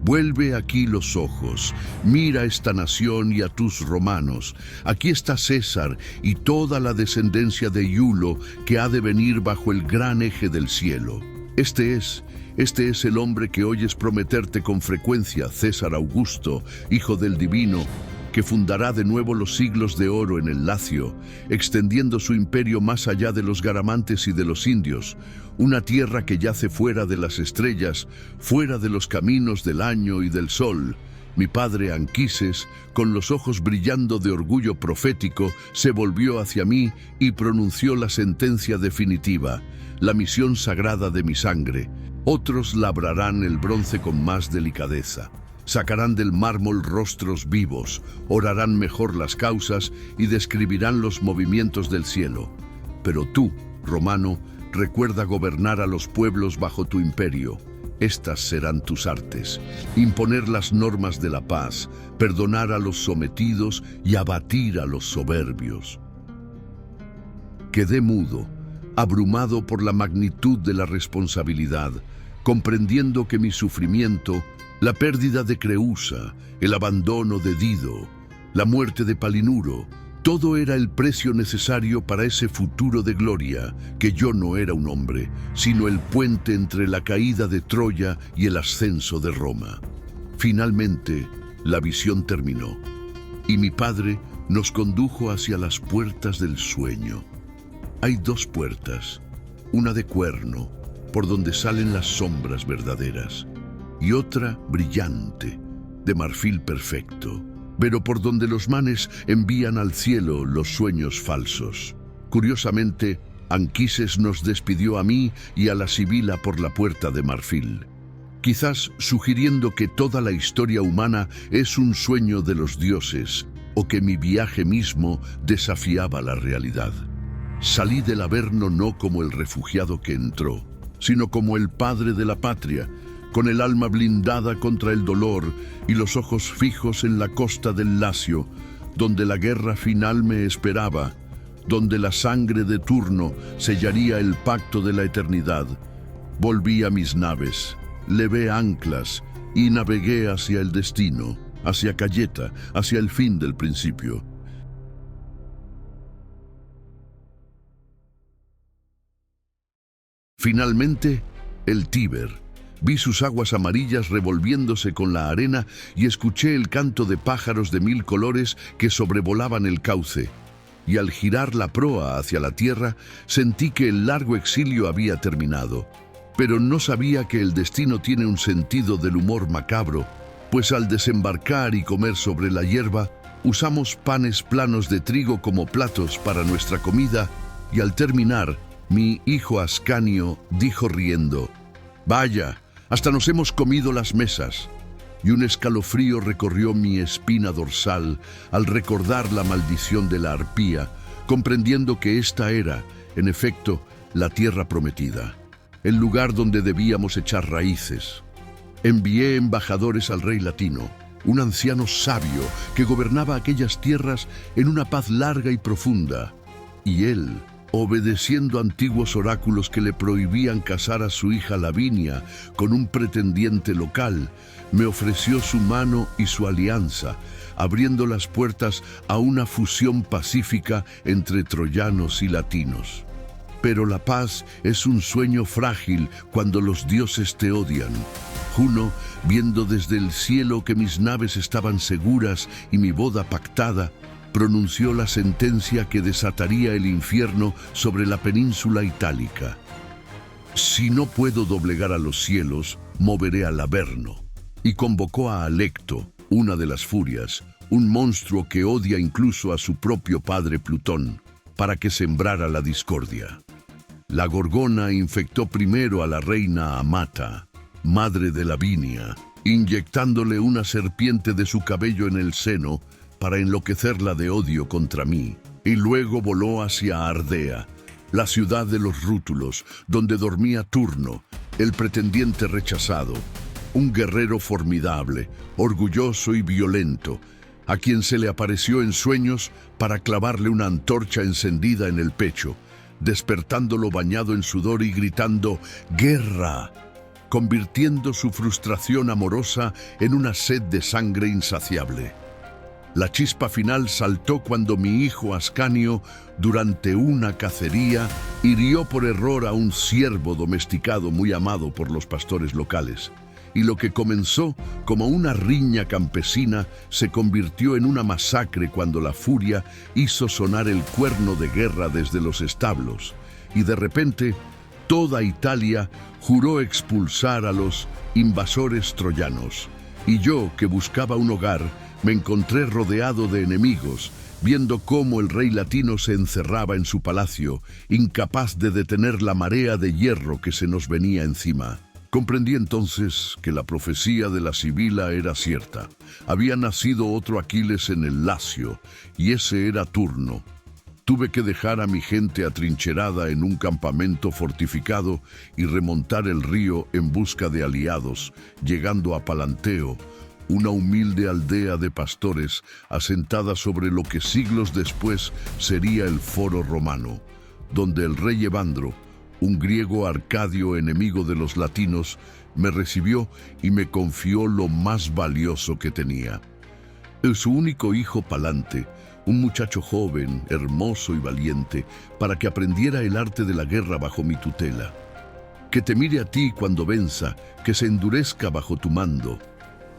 Vuelve aquí los ojos, mira esta nación y a tus romanos. Aquí está César y toda la descendencia de Iulo que ha de venir bajo el gran eje del cielo. Este es el hombre que oyes prometerte con frecuencia, César Augusto, hijo del divino, que fundará de nuevo los siglos de oro en el Lacio, extendiendo su imperio más allá de los garamantes y de los indios, una tierra que yace fuera de las estrellas, fuera de los caminos del año y del sol. Mi padre Anquises, con los ojos brillando de orgullo profético, se volvió hacia mí y pronunció la sentencia definitiva, la misión sagrada de mi sangre. Otros labrarán el bronce con más delicadeza. Sacarán del mármol rostros vivos, orarán mejor las causas y describirán los movimientos del cielo. Pero tú, romano, recuerda gobernar a los pueblos bajo tu imperio. Estas serán tus artes: imponer las normas de la paz, perdonar a los sometidos y abatir a los soberbios. Quedé mudo, abrumado por la magnitud de la responsabilidad, comprendiendo que mi sufrimiento, la pérdida de Creusa, el abandono de Dido, la muerte de Palinuro, todo era el precio necesario para ese futuro de gloria, que yo no era un hombre, sino el puente entre la caída de Troya y el ascenso de Roma. Finalmente, la visión terminó, y mi padre nos condujo hacia las puertas del sueño. Hay 2 puertas, una de cuerno, por donde salen las sombras verdaderas, y otra brillante, de marfil perfecto, pero por donde los manes envían al cielo los sueños falsos. Curiosamente, Anquises nos despidió a mí y a la Sibila por la puerta de marfil, quizás sugiriendo que toda la historia humana es un sueño de los dioses, o que mi viaje mismo desafiaba la realidad. Salí del Averno no como el refugiado que entró, sino como el padre de la patria, con el alma blindada contra el dolor y los ojos fijos en la costa del Lacio, donde la guerra final me esperaba, donde la sangre de Turno sellaría el pacto de la eternidad. Volví a mis naves, levé anclas y navegué hacia el destino, hacia Cayeta, hacia el fin del principio. Finalmente, el Tíber. Vi sus aguas amarillas revolviéndose con la arena y escuché el canto de pájaros de 1000 colores que sobrevolaban el cauce. Y al girar la proa hacia la tierra, sentí que el largo exilio había terminado. Pero no sabía que el destino tiene un sentido del humor macabro, pues al desembarcar y comer sobre la hierba, usamos panes planos de trigo como platos para nuestra comida, y al terminar, mi hijo Ascanio dijo riendo: «Vaya, hasta nos hemos comido las mesas». Y un escalofrío recorrió mi espina dorsal al recordar la maldición de la arpía, comprendiendo que esta era, en efecto, la tierra prometida, el lugar donde debíamos echar raíces. Envié embajadores al rey latino, un anciano sabio que gobernaba aquellas tierras en una paz larga y profunda, y él, obedeciendo antiguos oráculos que le prohibían casar a su hija Lavinia con un pretendiente local, me ofreció su mano y su alianza, abriendo las puertas a una fusión pacífica entre troyanos y latinos. Pero la paz es un sueño frágil cuando los dioses te odian. Juno, viendo desde el cielo que mis naves estaban seguras y mi boda pactada, pronunció la sentencia que desataría el infierno sobre la península itálica. Si no puedo doblegar a los cielos, moveré al Averno. Y convocó a Alecto, una de las furias, un monstruo que odia incluso a su propio padre Plutón, para que sembrara la discordia. La Gorgona infectó primero a la reina Amata, madre de Lavinia, inyectándole una serpiente de su cabello en el seno para enloquecerla de odio contra mí, y luego voló hacia Ardea, la ciudad de los rútulos, donde dormía Turno, el pretendiente rechazado, un guerrero formidable, orgulloso y violento, a quien se le apareció en sueños para clavarle una antorcha encendida en el pecho, despertándolo bañado en sudor y gritando «¡Guerra!», convirtiendo su frustración amorosa en una sed de sangre insaciable. La chispa final saltó cuando mi hijo Ascanio, durante una cacería, hirió por error a un ciervo domesticado muy amado por los pastores locales. Y lo que comenzó como una riña campesina se convirtió en una masacre cuando la furia hizo sonar el cuerno de guerra desde los establos. Y de repente, toda Italia juró expulsar a los invasores troyanos. Y yo, que buscaba un hogar, me encontré rodeado de enemigos, viendo cómo el rey latino se encerraba en su palacio, incapaz de detener la marea de hierro que se nos venía encima. Comprendí entonces que la profecía de la Sibila era cierta. Había nacido otro Aquiles en el Lacio, y ese era Turno. Tuve que dejar a mi gente atrincherada en un campamento fortificado y remontar el río en busca de aliados, llegando a Palanteo, una humilde aldea de pastores asentada sobre lo que siglos después sería el Foro Romano, donde el rey Evandro, un griego arcadio enemigo de los latinos, me recibió y me confió lo más valioso que tenía. Su único hijo Palante, un muchacho joven, hermoso y valiente, para que aprendiera el arte de la guerra bajo mi tutela. Que te mire a ti cuando venza, que se endurezca bajo tu mando,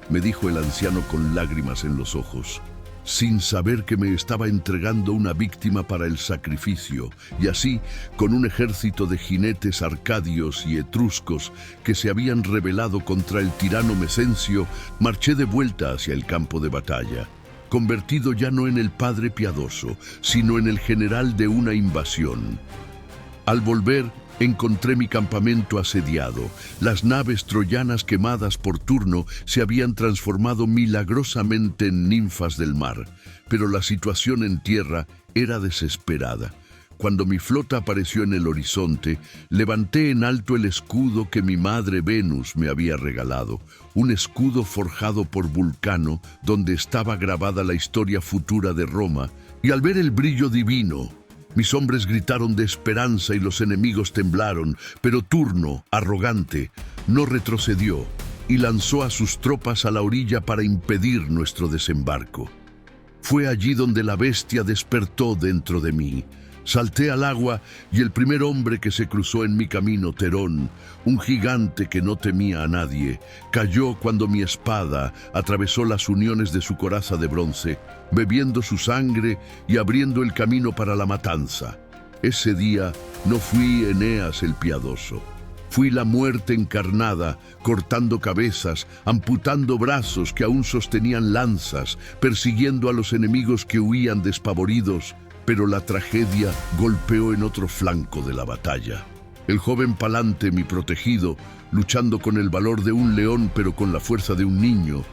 me dijo el anciano con lágrimas en los ojos, sin saber que me estaba entregando una víctima para el sacrificio, y así, con un ejército de jinetes arcadios y etruscos que se habían rebelado contra el tirano Mecencio, marché de vuelta hacia el campo de batalla, convertido ya no en el padre piadoso, sino en el general de una invasión. Al volver, encontré mi campamento asediado. Las naves troyanas quemadas por Turno se habían transformado milagrosamente en ninfas del mar, pero la situación en tierra era desesperada. Cuando mi flota apareció en el horizonte, levanté en alto el escudo que mi madre Venus me había regalado, un escudo forjado por Vulcano, donde estaba grabada la historia futura de Roma, y al ver el brillo divino, mis hombres gritaron de esperanza y los enemigos temblaron, pero Turno, arrogante, no retrocedió y lanzó a sus tropas a la orilla para impedir nuestro desembarco. Fue allí donde la bestia despertó dentro de mí. Salté al agua y el primer hombre que se cruzó en mi camino, Terón, un gigante que no temía a nadie, cayó cuando mi espada atravesó las uniones de su coraza de bronce, bebiendo su sangre y abriendo el camino para la matanza. Ese día no fui Eneas el piadoso. Fui la muerte encarnada, cortando cabezas, amputando brazos que aún sostenían lanzas, persiguiendo a los enemigos que huían despavoridos. Pero la tragedia golpeó en otro flanco de la batalla. El joven Palante, mi protegido, luchando con el valor de un león pero con la fuerza de un niño,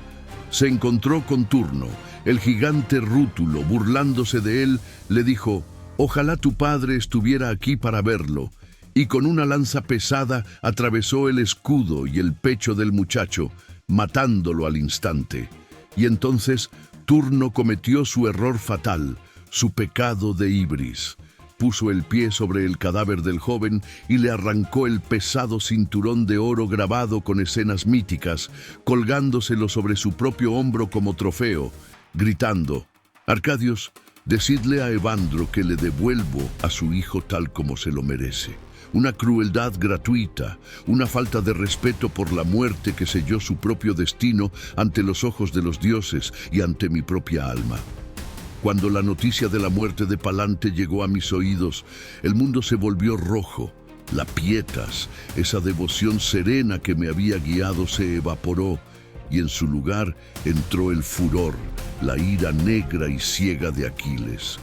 se encontró con Turno. El gigante Rútulo, burlándose de él, le dijo: «Ojalá tu padre estuviera aquí para verlo», y con una lanza pesada atravesó el escudo y el pecho del muchacho, matándolo al instante. Y entonces Turno cometió su error fatal, su pecado de ibris. Puso el pie sobre el cadáver del joven y le arrancó el pesado cinturón de oro grabado con escenas míticas, colgándoselo sobre su propio hombro como trofeo, gritando: «Arcadios, decidle a Evandro que le devuelvo a su hijo tal como se lo merece». Una crueldad gratuita, una falta de respeto por la muerte que selló su propio destino ante los ojos de los dioses y ante mi propia alma. Cuando la noticia de la muerte de Palante llegó a mis oídos, el mundo se volvió rojo. La pietas, esa devoción serena que me había guiado, se evaporó, y en su lugar entró el furor, la ira negra y ciega de Aquiles.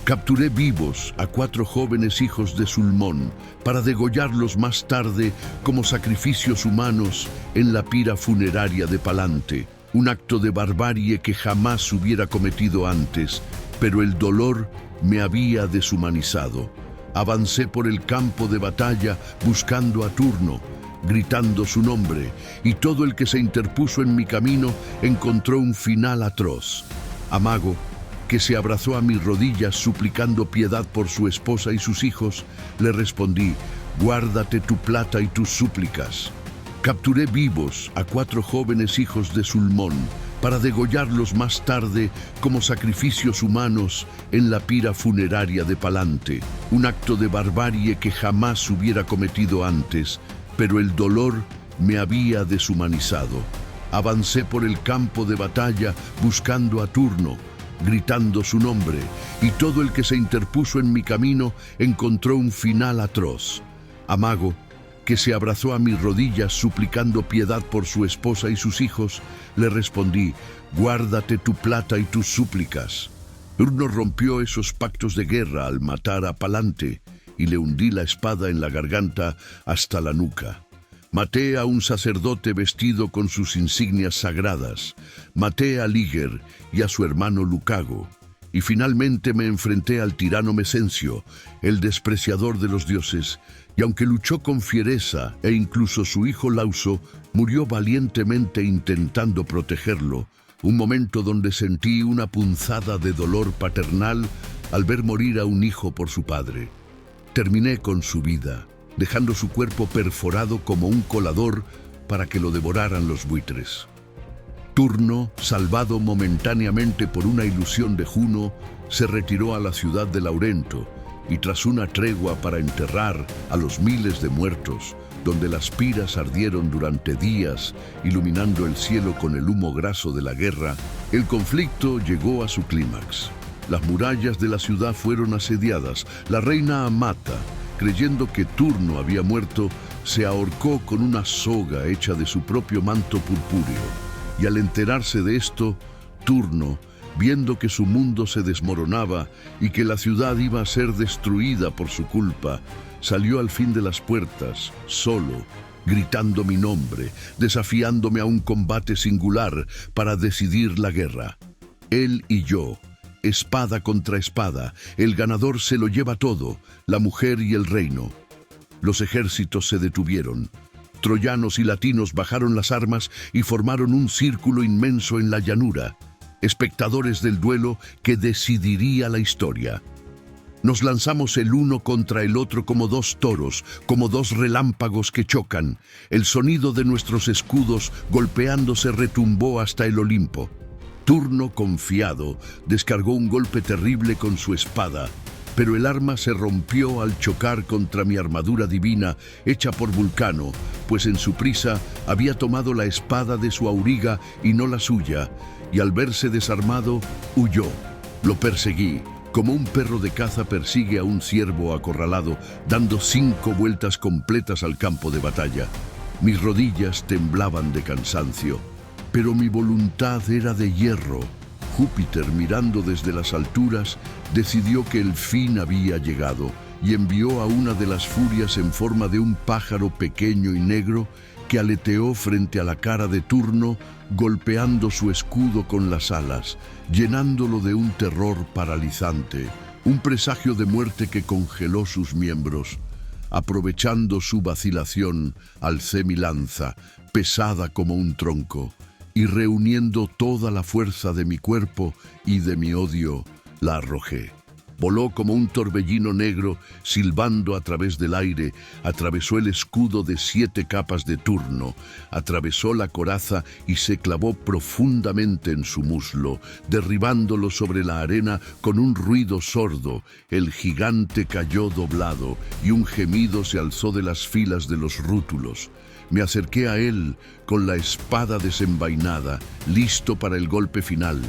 Capturé vivos a 4 jóvenes hijos de Sulmón para degollarlos más tarde como sacrificios humanos en la pira funeraria de Palante. Un acto de barbarie que jamás hubiera cometido antes, pero el dolor me había deshumanizado. Avancé por el campo de batalla buscando a Turno, gritando su nombre, y todo el que se interpuso en mi camino encontró un final atroz. Amago, que se abrazó a mis rodillas suplicando piedad por su esposa y sus hijos, le respondí: «Guárdate tu plata y tus súplicas». Capturé vivos a 4 jóvenes hijos de Sulmón para degollarlos más tarde como sacrificios humanos en la pira funeraria de Palante. Un acto de barbarie que jamás hubiera cometido antes, pero el dolor me había deshumanizado. Avancé por el campo de batalla buscando a Turno, gritando su nombre, y todo el que se interpuso en mi camino encontró un final atroz. Amago, que se abrazó a mis rodillas suplicando piedad por su esposa y sus hijos, le respondí: «Guárdate tu plata y tus súplicas». Turno rompió esos pactos de guerra al matar a Palante, y le hundí la espada en la garganta hasta la nuca. Maté a un sacerdote vestido con sus insignias sagradas, maté a Líger y a su hermano Lucago, y finalmente me enfrenté al tirano Mecencio, el despreciador de los dioses, y aunque luchó con fiereza e incluso su hijo Lauso murió valientemente intentando protegerlo, un momento donde sentí una punzada de dolor paternal al ver morir a un hijo por su padre. Terminé con su vida, dejando su cuerpo perforado como un colador para que lo devoraran los buitres. Turno, salvado momentáneamente por una ilusión de Juno, se retiró a la ciudad de Laurento, y tras una tregua para enterrar a los miles de muertos, donde las piras ardieron durante días, iluminando el cielo con el humo graso de la guerra, el conflicto llegó a su clímax. Las murallas de la ciudad fueron asediadas. La reina Amata, creyendo que Turno había muerto, se ahorcó con una soga hecha de su propio manto purpúreo. Y al enterarse de esto, Turno, viendo que su mundo se desmoronaba y que la ciudad iba a ser destruida por su culpa, salió al fin de las puertas, solo, gritando mi nombre, desafiándome a un combate singular para decidir la guerra. Él y yo, espada contra espada, el ganador se lo lleva todo, la mujer y el reino. Los ejércitos se detuvieron. Troyanos y latinos bajaron las armas y formaron un círculo inmenso en la llanura, espectadores del duelo que decidiría la historia. Nos lanzamos el uno contra el otro como dos toros, como dos relámpagos que chocan. El sonido de nuestros escudos golpeándose retumbó hasta el Olimpo. Turno, confiado, descargó un golpe terrible con su espada, pero el arma se rompió al chocar contra mi armadura divina hecha por Vulcano, pues en su prisa había tomado la espada de su auriga y no la suya, y al verse desarmado, huyó. Lo perseguí, como un perro de caza persigue a un ciervo acorralado, dando 5 vueltas completas al campo de batalla. Mis rodillas temblaban de cansancio, pero mi voluntad era de hierro. Júpiter, mirando desde las alturas, decidió que el fin había llegado y envió a una de las furias en forma de un pájaro pequeño y negro que aleteó frente a la cara de Turno, golpeando su escudo con las alas, llenándolo de un terror paralizante, un presagio de muerte que congeló sus miembros. Aprovechando su vacilación, alcé mi lanza, pesada como un tronco, y reuniendo toda la fuerza de mi cuerpo y de mi odio, la arrojé. Voló como un torbellino negro, silbando a través del aire, atravesó el escudo de 7 capas de Turno, atravesó la coraza y se clavó profundamente en su muslo, derribándolo sobre la arena con un ruido sordo. El gigante cayó doblado y un gemido se alzó de las filas de los rútulos. Me acerqué a él con la espada desenvainada, listo para el golpe final,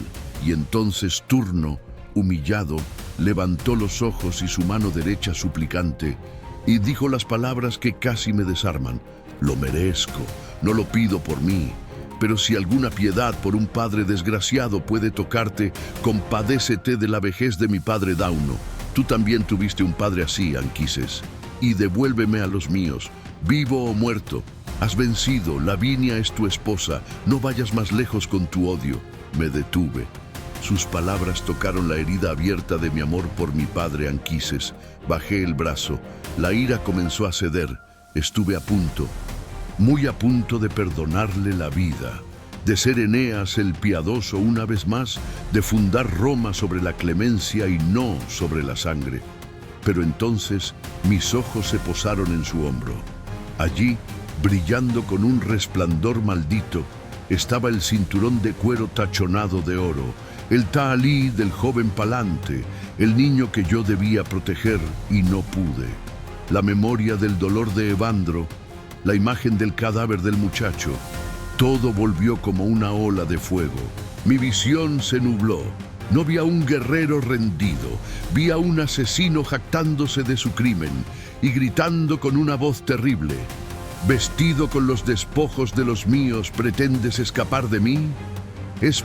y entonces Turno, humillado, levantó los ojos y su mano derecha suplicante, y dijo las palabras que casi me desarman. Lo merezco, no lo pido por mí, pero si alguna piedad por un padre desgraciado puede tocarte, compadécete de la vejez de mi padre Dauno. Tú también tuviste un padre así, Anquises, y devuélveme a los míos, vivo o muerto. Has vencido, Lavinia es tu esposa, no vayas más lejos con tu odio. Me detuve. Sus palabras tocaron la herida abierta de mi amor por mi padre Anquises. Bajé el brazo, la ira comenzó a ceder. Estuve a punto, muy a punto de perdonarle la vida, de ser Eneas el piadoso una vez más, de fundar Roma sobre la clemencia y no sobre la sangre. Pero entonces mis ojos se posaron en su hombro. Allí, brillando con un resplandor maldito, estaba el cinturón de cuero tachonado de oro, el tahalí del joven Palante, el niño que yo debía proteger y no pude. La memoria del dolor de Evandro, la imagen del cadáver del muchacho, todo volvió como una ola de fuego. Mi visión se nubló. No vi a un guerrero rendido, vi a un asesino jactándose de su crimen y gritando con una voz terrible: ¿vestido con los despojos de los míos pretendes escapar de mí? Es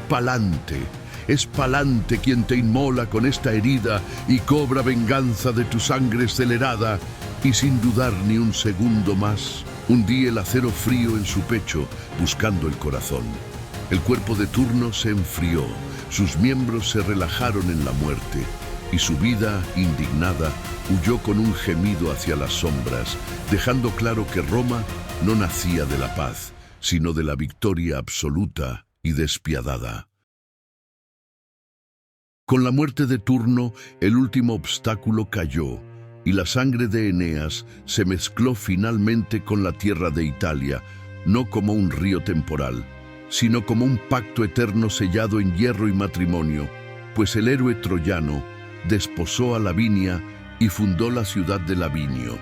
Palante quien te inmola con esta herida y cobra venganza de tu sangre acelerada, y sin dudar ni un segundo más, hundí el acero frío en su pecho, buscando el corazón. El cuerpo de Turno se enfrió, sus miembros se relajaron en la muerte, y su vida, indignada, huyó con un gemido hacia las sombras, dejando claro que Roma no nacía de la paz, sino de la victoria absoluta y despiadada. Con la muerte de Turno, el último obstáculo cayó, y la sangre de Eneas se mezcló finalmente con la tierra de Italia, no como un río temporal, sino como un pacto eterno sellado en hierro y matrimonio, pues el héroe troyano desposó a Lavinia y fundó la ciudad de Lavinio.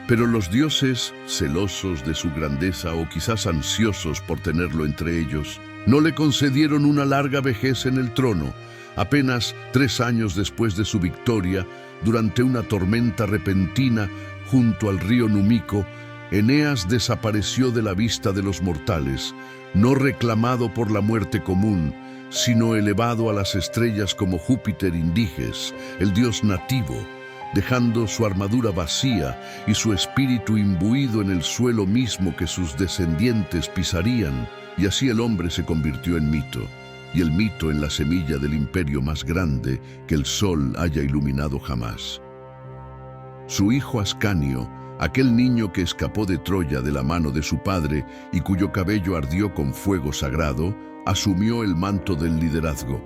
Pero los dioses, celosos de su grandeza o quizás ansiosos por tenerlo entre ellos, no le concedieron una larga vejez en el trono. Apenas 3 años después de su victoria, durante una tormenta repentina junto al río Numico, Eneas desapareció de la vista de los mortales, no reclamado por la muerte común, sino elevado a las estrellas como Júpiter Indiges, el dios nativo, dejando su armadura vacía y su espíritu imbuido en el suelo mismo que sus descendientes pisarían, y así el hombre se convirtió en mito. y el mito en la semilla del imperio más grande que el sol haya iluminado jamás. Su hijo Ascanio, aquel niño que escapó de Troya de la mano de su padre y cuyo cabello ardió con fuego sagrado, asumió el manto del liderazgo.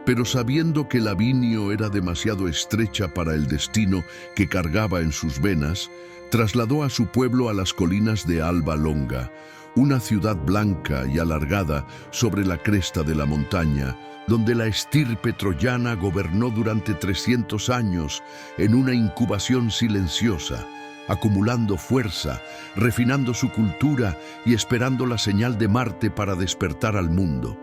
Pero sabiendo que Lavinio era demasiado estrecha para el destino que cargaba en sus venas, trasladó a su pueblo a las colinas de Alba Longa, una ciudad blanca y alargada sobre la cresta de la montaña, donde la estirpe troyana gobernó durante 300 años en una incubación silenciosa, acumulando fuerza, refinando su cultura y esperando la señal de Marte para despertar al mundo.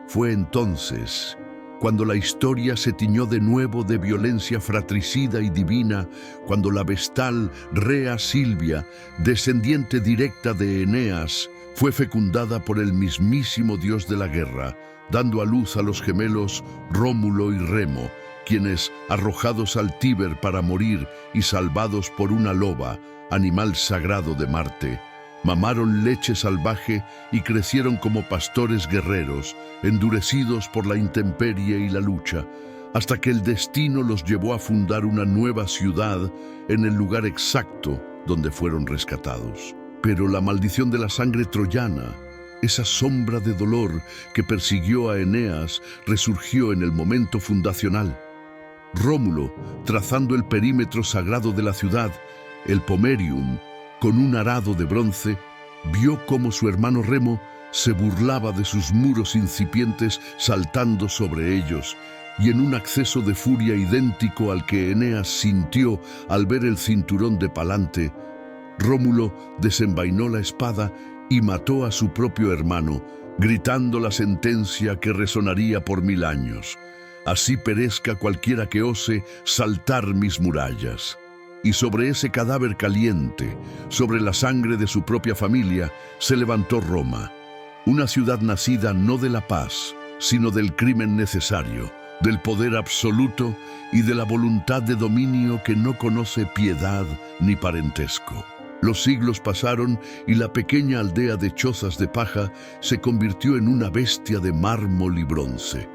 Fue entonces cuando la historia se tiñó de nuevo de violencia fratricida y divina, cuando la vestal Rea Silvia, descendiente directa de Eneas, fue fecundada por el mismísimo dios de la guerra, dando a luz a los gemelos Rómulo y Remo, quienes, arrojados al Tíber para morir y salvados por una loba, animal sagrado de Marte, mamaron leche salvaje y crecieron como pastores guerreros, endurecidos por la intemperie y la lucha, hasta que el destino los llevó a fundar una nueva ciudad en el lugar exacto donde fueron rescatados. Pero la maldición de la sangre troyana, esa sombra de dolor que persiguió a Eneas, resurgió en el momento fundacional. Rómulo, trazando el perímetro sagrado de la ciudad, el Pomerium, con un arado de bronce, vio cómo su hermano Remo se burlaba de sus muros incipientes saltando sobre ellos, y en un acceso de furia idéntico al que Eneas sintió al ver el cinturón de Palante, Rómulo desenvainó la espada y mató a su propio hermano, gritando la sentencia que resonaría por 1000 años: así perezca cualquiera que ose saltar mis murallas. Y sobre ese cadáver caliente, sobre la sangre de su propia familia, se levantó Roma, una ciudad nacida no de la paz, sino del crimen necesario, del poder absoluto y de la voluntad de dominio que no conoce piedad ni parentesco. Los siglos pasaron y la pequeña aldea de chozas de paja se convirtió en una bestia de mármol y bronce.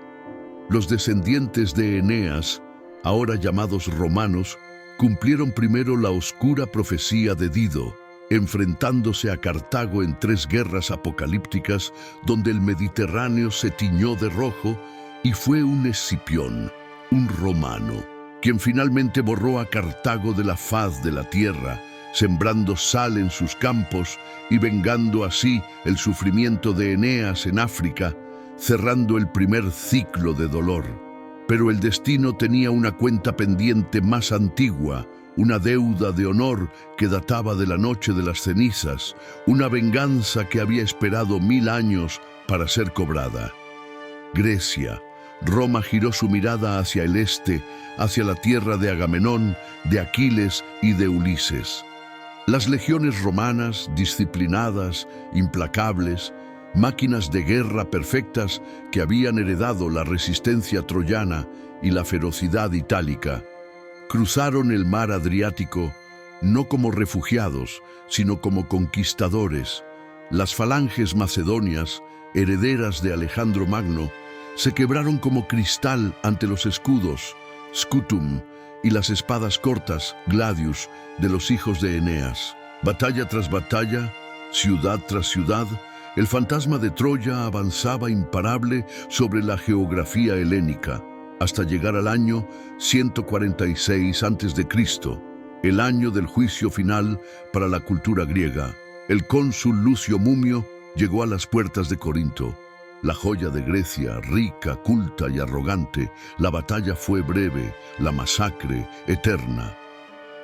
Los descendientes de Eneas, ahora llamados romanos, cumplieron primero la oscura profecía de Dido, enfrentándose a Cartago en 3 guerras apocalípticas donde el Mediterráneo se tiñó de rojo, y fue un Escipión, un romano, quien finalmente borró a Cartago de la faz de la tierra, sembrando sal en sus campos y vengando así el sufrimiento de Eneas en África, cerrando el primer ciclo de dolor. Pero el destino tenía una cuenta pendiente más antigua, una deuda de honor que databa de la noche de las cenizas, una venganza que había esperado 1000 años para ser cobrada. Grecia. Roma giró su mirada hacia el este, hacia la tierra de Agamenón, de Aquiles y de Ulises. Las legiones romanas, disciplinadas, implacables, máquinas de guerra perfectas que habían heredado la resistencia troyana y la ferocidad itálica, cruzaron el mar Adriático no como refugiados, sino como conquistadores. Las falanges macedonias, herederas de Alejandro Magno, se quebraron como cristal ante los escudos, scutum, y las espadas cortas, gladius, de los hijos de Eneas. Batalla tras batalla, ciudad tras ciudad, el fantasma de Troya avanzaba imparable sobre la geografía helénica, hasta llegar al año 146 a.C., el año del juicio final para la cultura griega. El cónsul Lucio Mumio llegó a las puertas de Corinto. La joya de Grecia, rica, culta y arrogante, la batalla fue breve, la masacre eterna.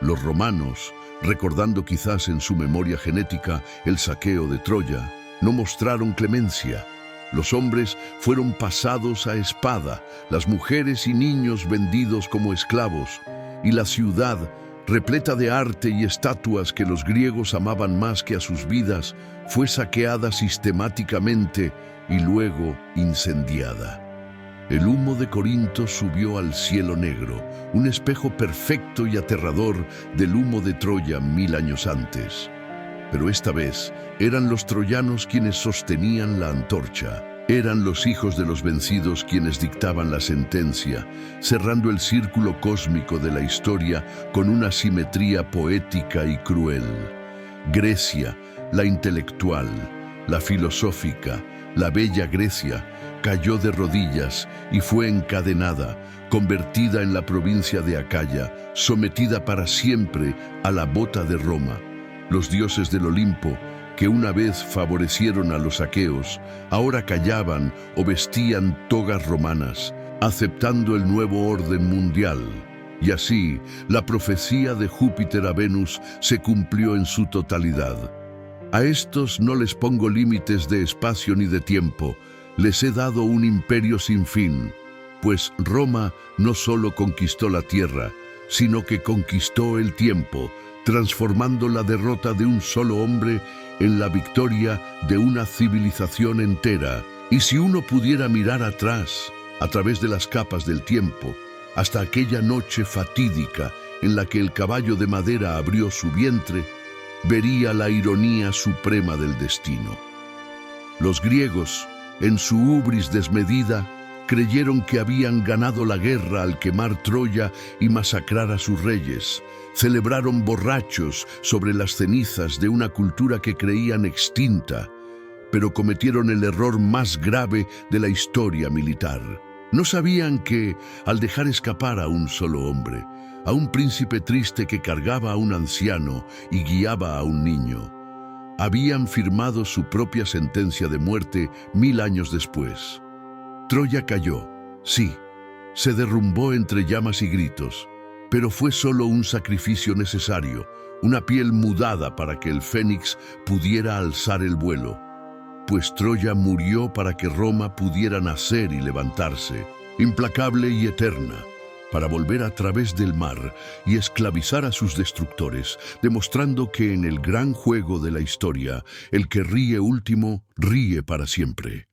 Los romanos, recordando quizás en su memoria genética el saqueo de Troya, no mostraron clemencia. Los hombres fueron pasados a espada, las mujeres y niños vendidos como esclavos, y la ciudad, repleta de arte y estatuas que los griegos amaban más que a sus vidas, fue saqueada sistemáticamente y luego incendiada. El humo de Corinto subió al cielo negro, un espejo perfecto y aterrador del humo de Troya 1000 años antes. Pero esta vez eran los troyanos quienes sostenían la antorcha. Eran los hijos de los vencidos quienes dictaban la sentencia, cerrando el círculo cósmico de la historia con una simetría poética y cruel. Grecia, la intelectual, la filosófica, la bella Grecia, cayó de rodillas y fue encadenada, convertida en la provincia de Acaya, sometida para siempre a la bota de Roma. Los dioses del Olimpo, que una vez favorecieron a los aqueos, ahora callaban o vestían togas romanas, aceptando el nuevo orden mundial. Y así, la profecía de Júpiter a Venus se cumplió en su totalidad. A estos no les pongo límites de espacio ni de tiempo, les he dado un imperio sin fin, pues Roma no solo conquistó la tierra, sino que conquistó el tiempo, transformando la derrota de un solo hombre en la victoria de una civilización entera. Y si uno pudiera mirar atrás, a través de las capas del tiempo, hasta aquella noche fatídica en la que el caballo de madera abrió su vientre, vería la ironía suprema del destino. Los griegos, en su ubris desmedida, creyeron que habían ganado la guerra al quemar Troya y masacrar a sus reyes. Celebraron borrachos sobre las cenizas de una cultura que creían extinta, pero cometieron el error más grave de la historia militar. No sabían que, al dejar escapar a un solo hombre, a un príncipe triste que cargaba a un anciano y guiaba a un niño, habían firmado su propia sentencia de muerte 1000 años después. Troya cayó, sí, se derrumbó entre llamas y gritos, pero fue solo un sacrificio necesario, una piel mudada para que el fénix pudiera alzar el vuelo. Pues Troya murió para que Roma pudiera nacer y levantarse, implacable y eterna, para volver a través del mar y esclavizar a sus destructores, demostrando que en el gran juego de la historia, el que ríe último, ríe para siempre.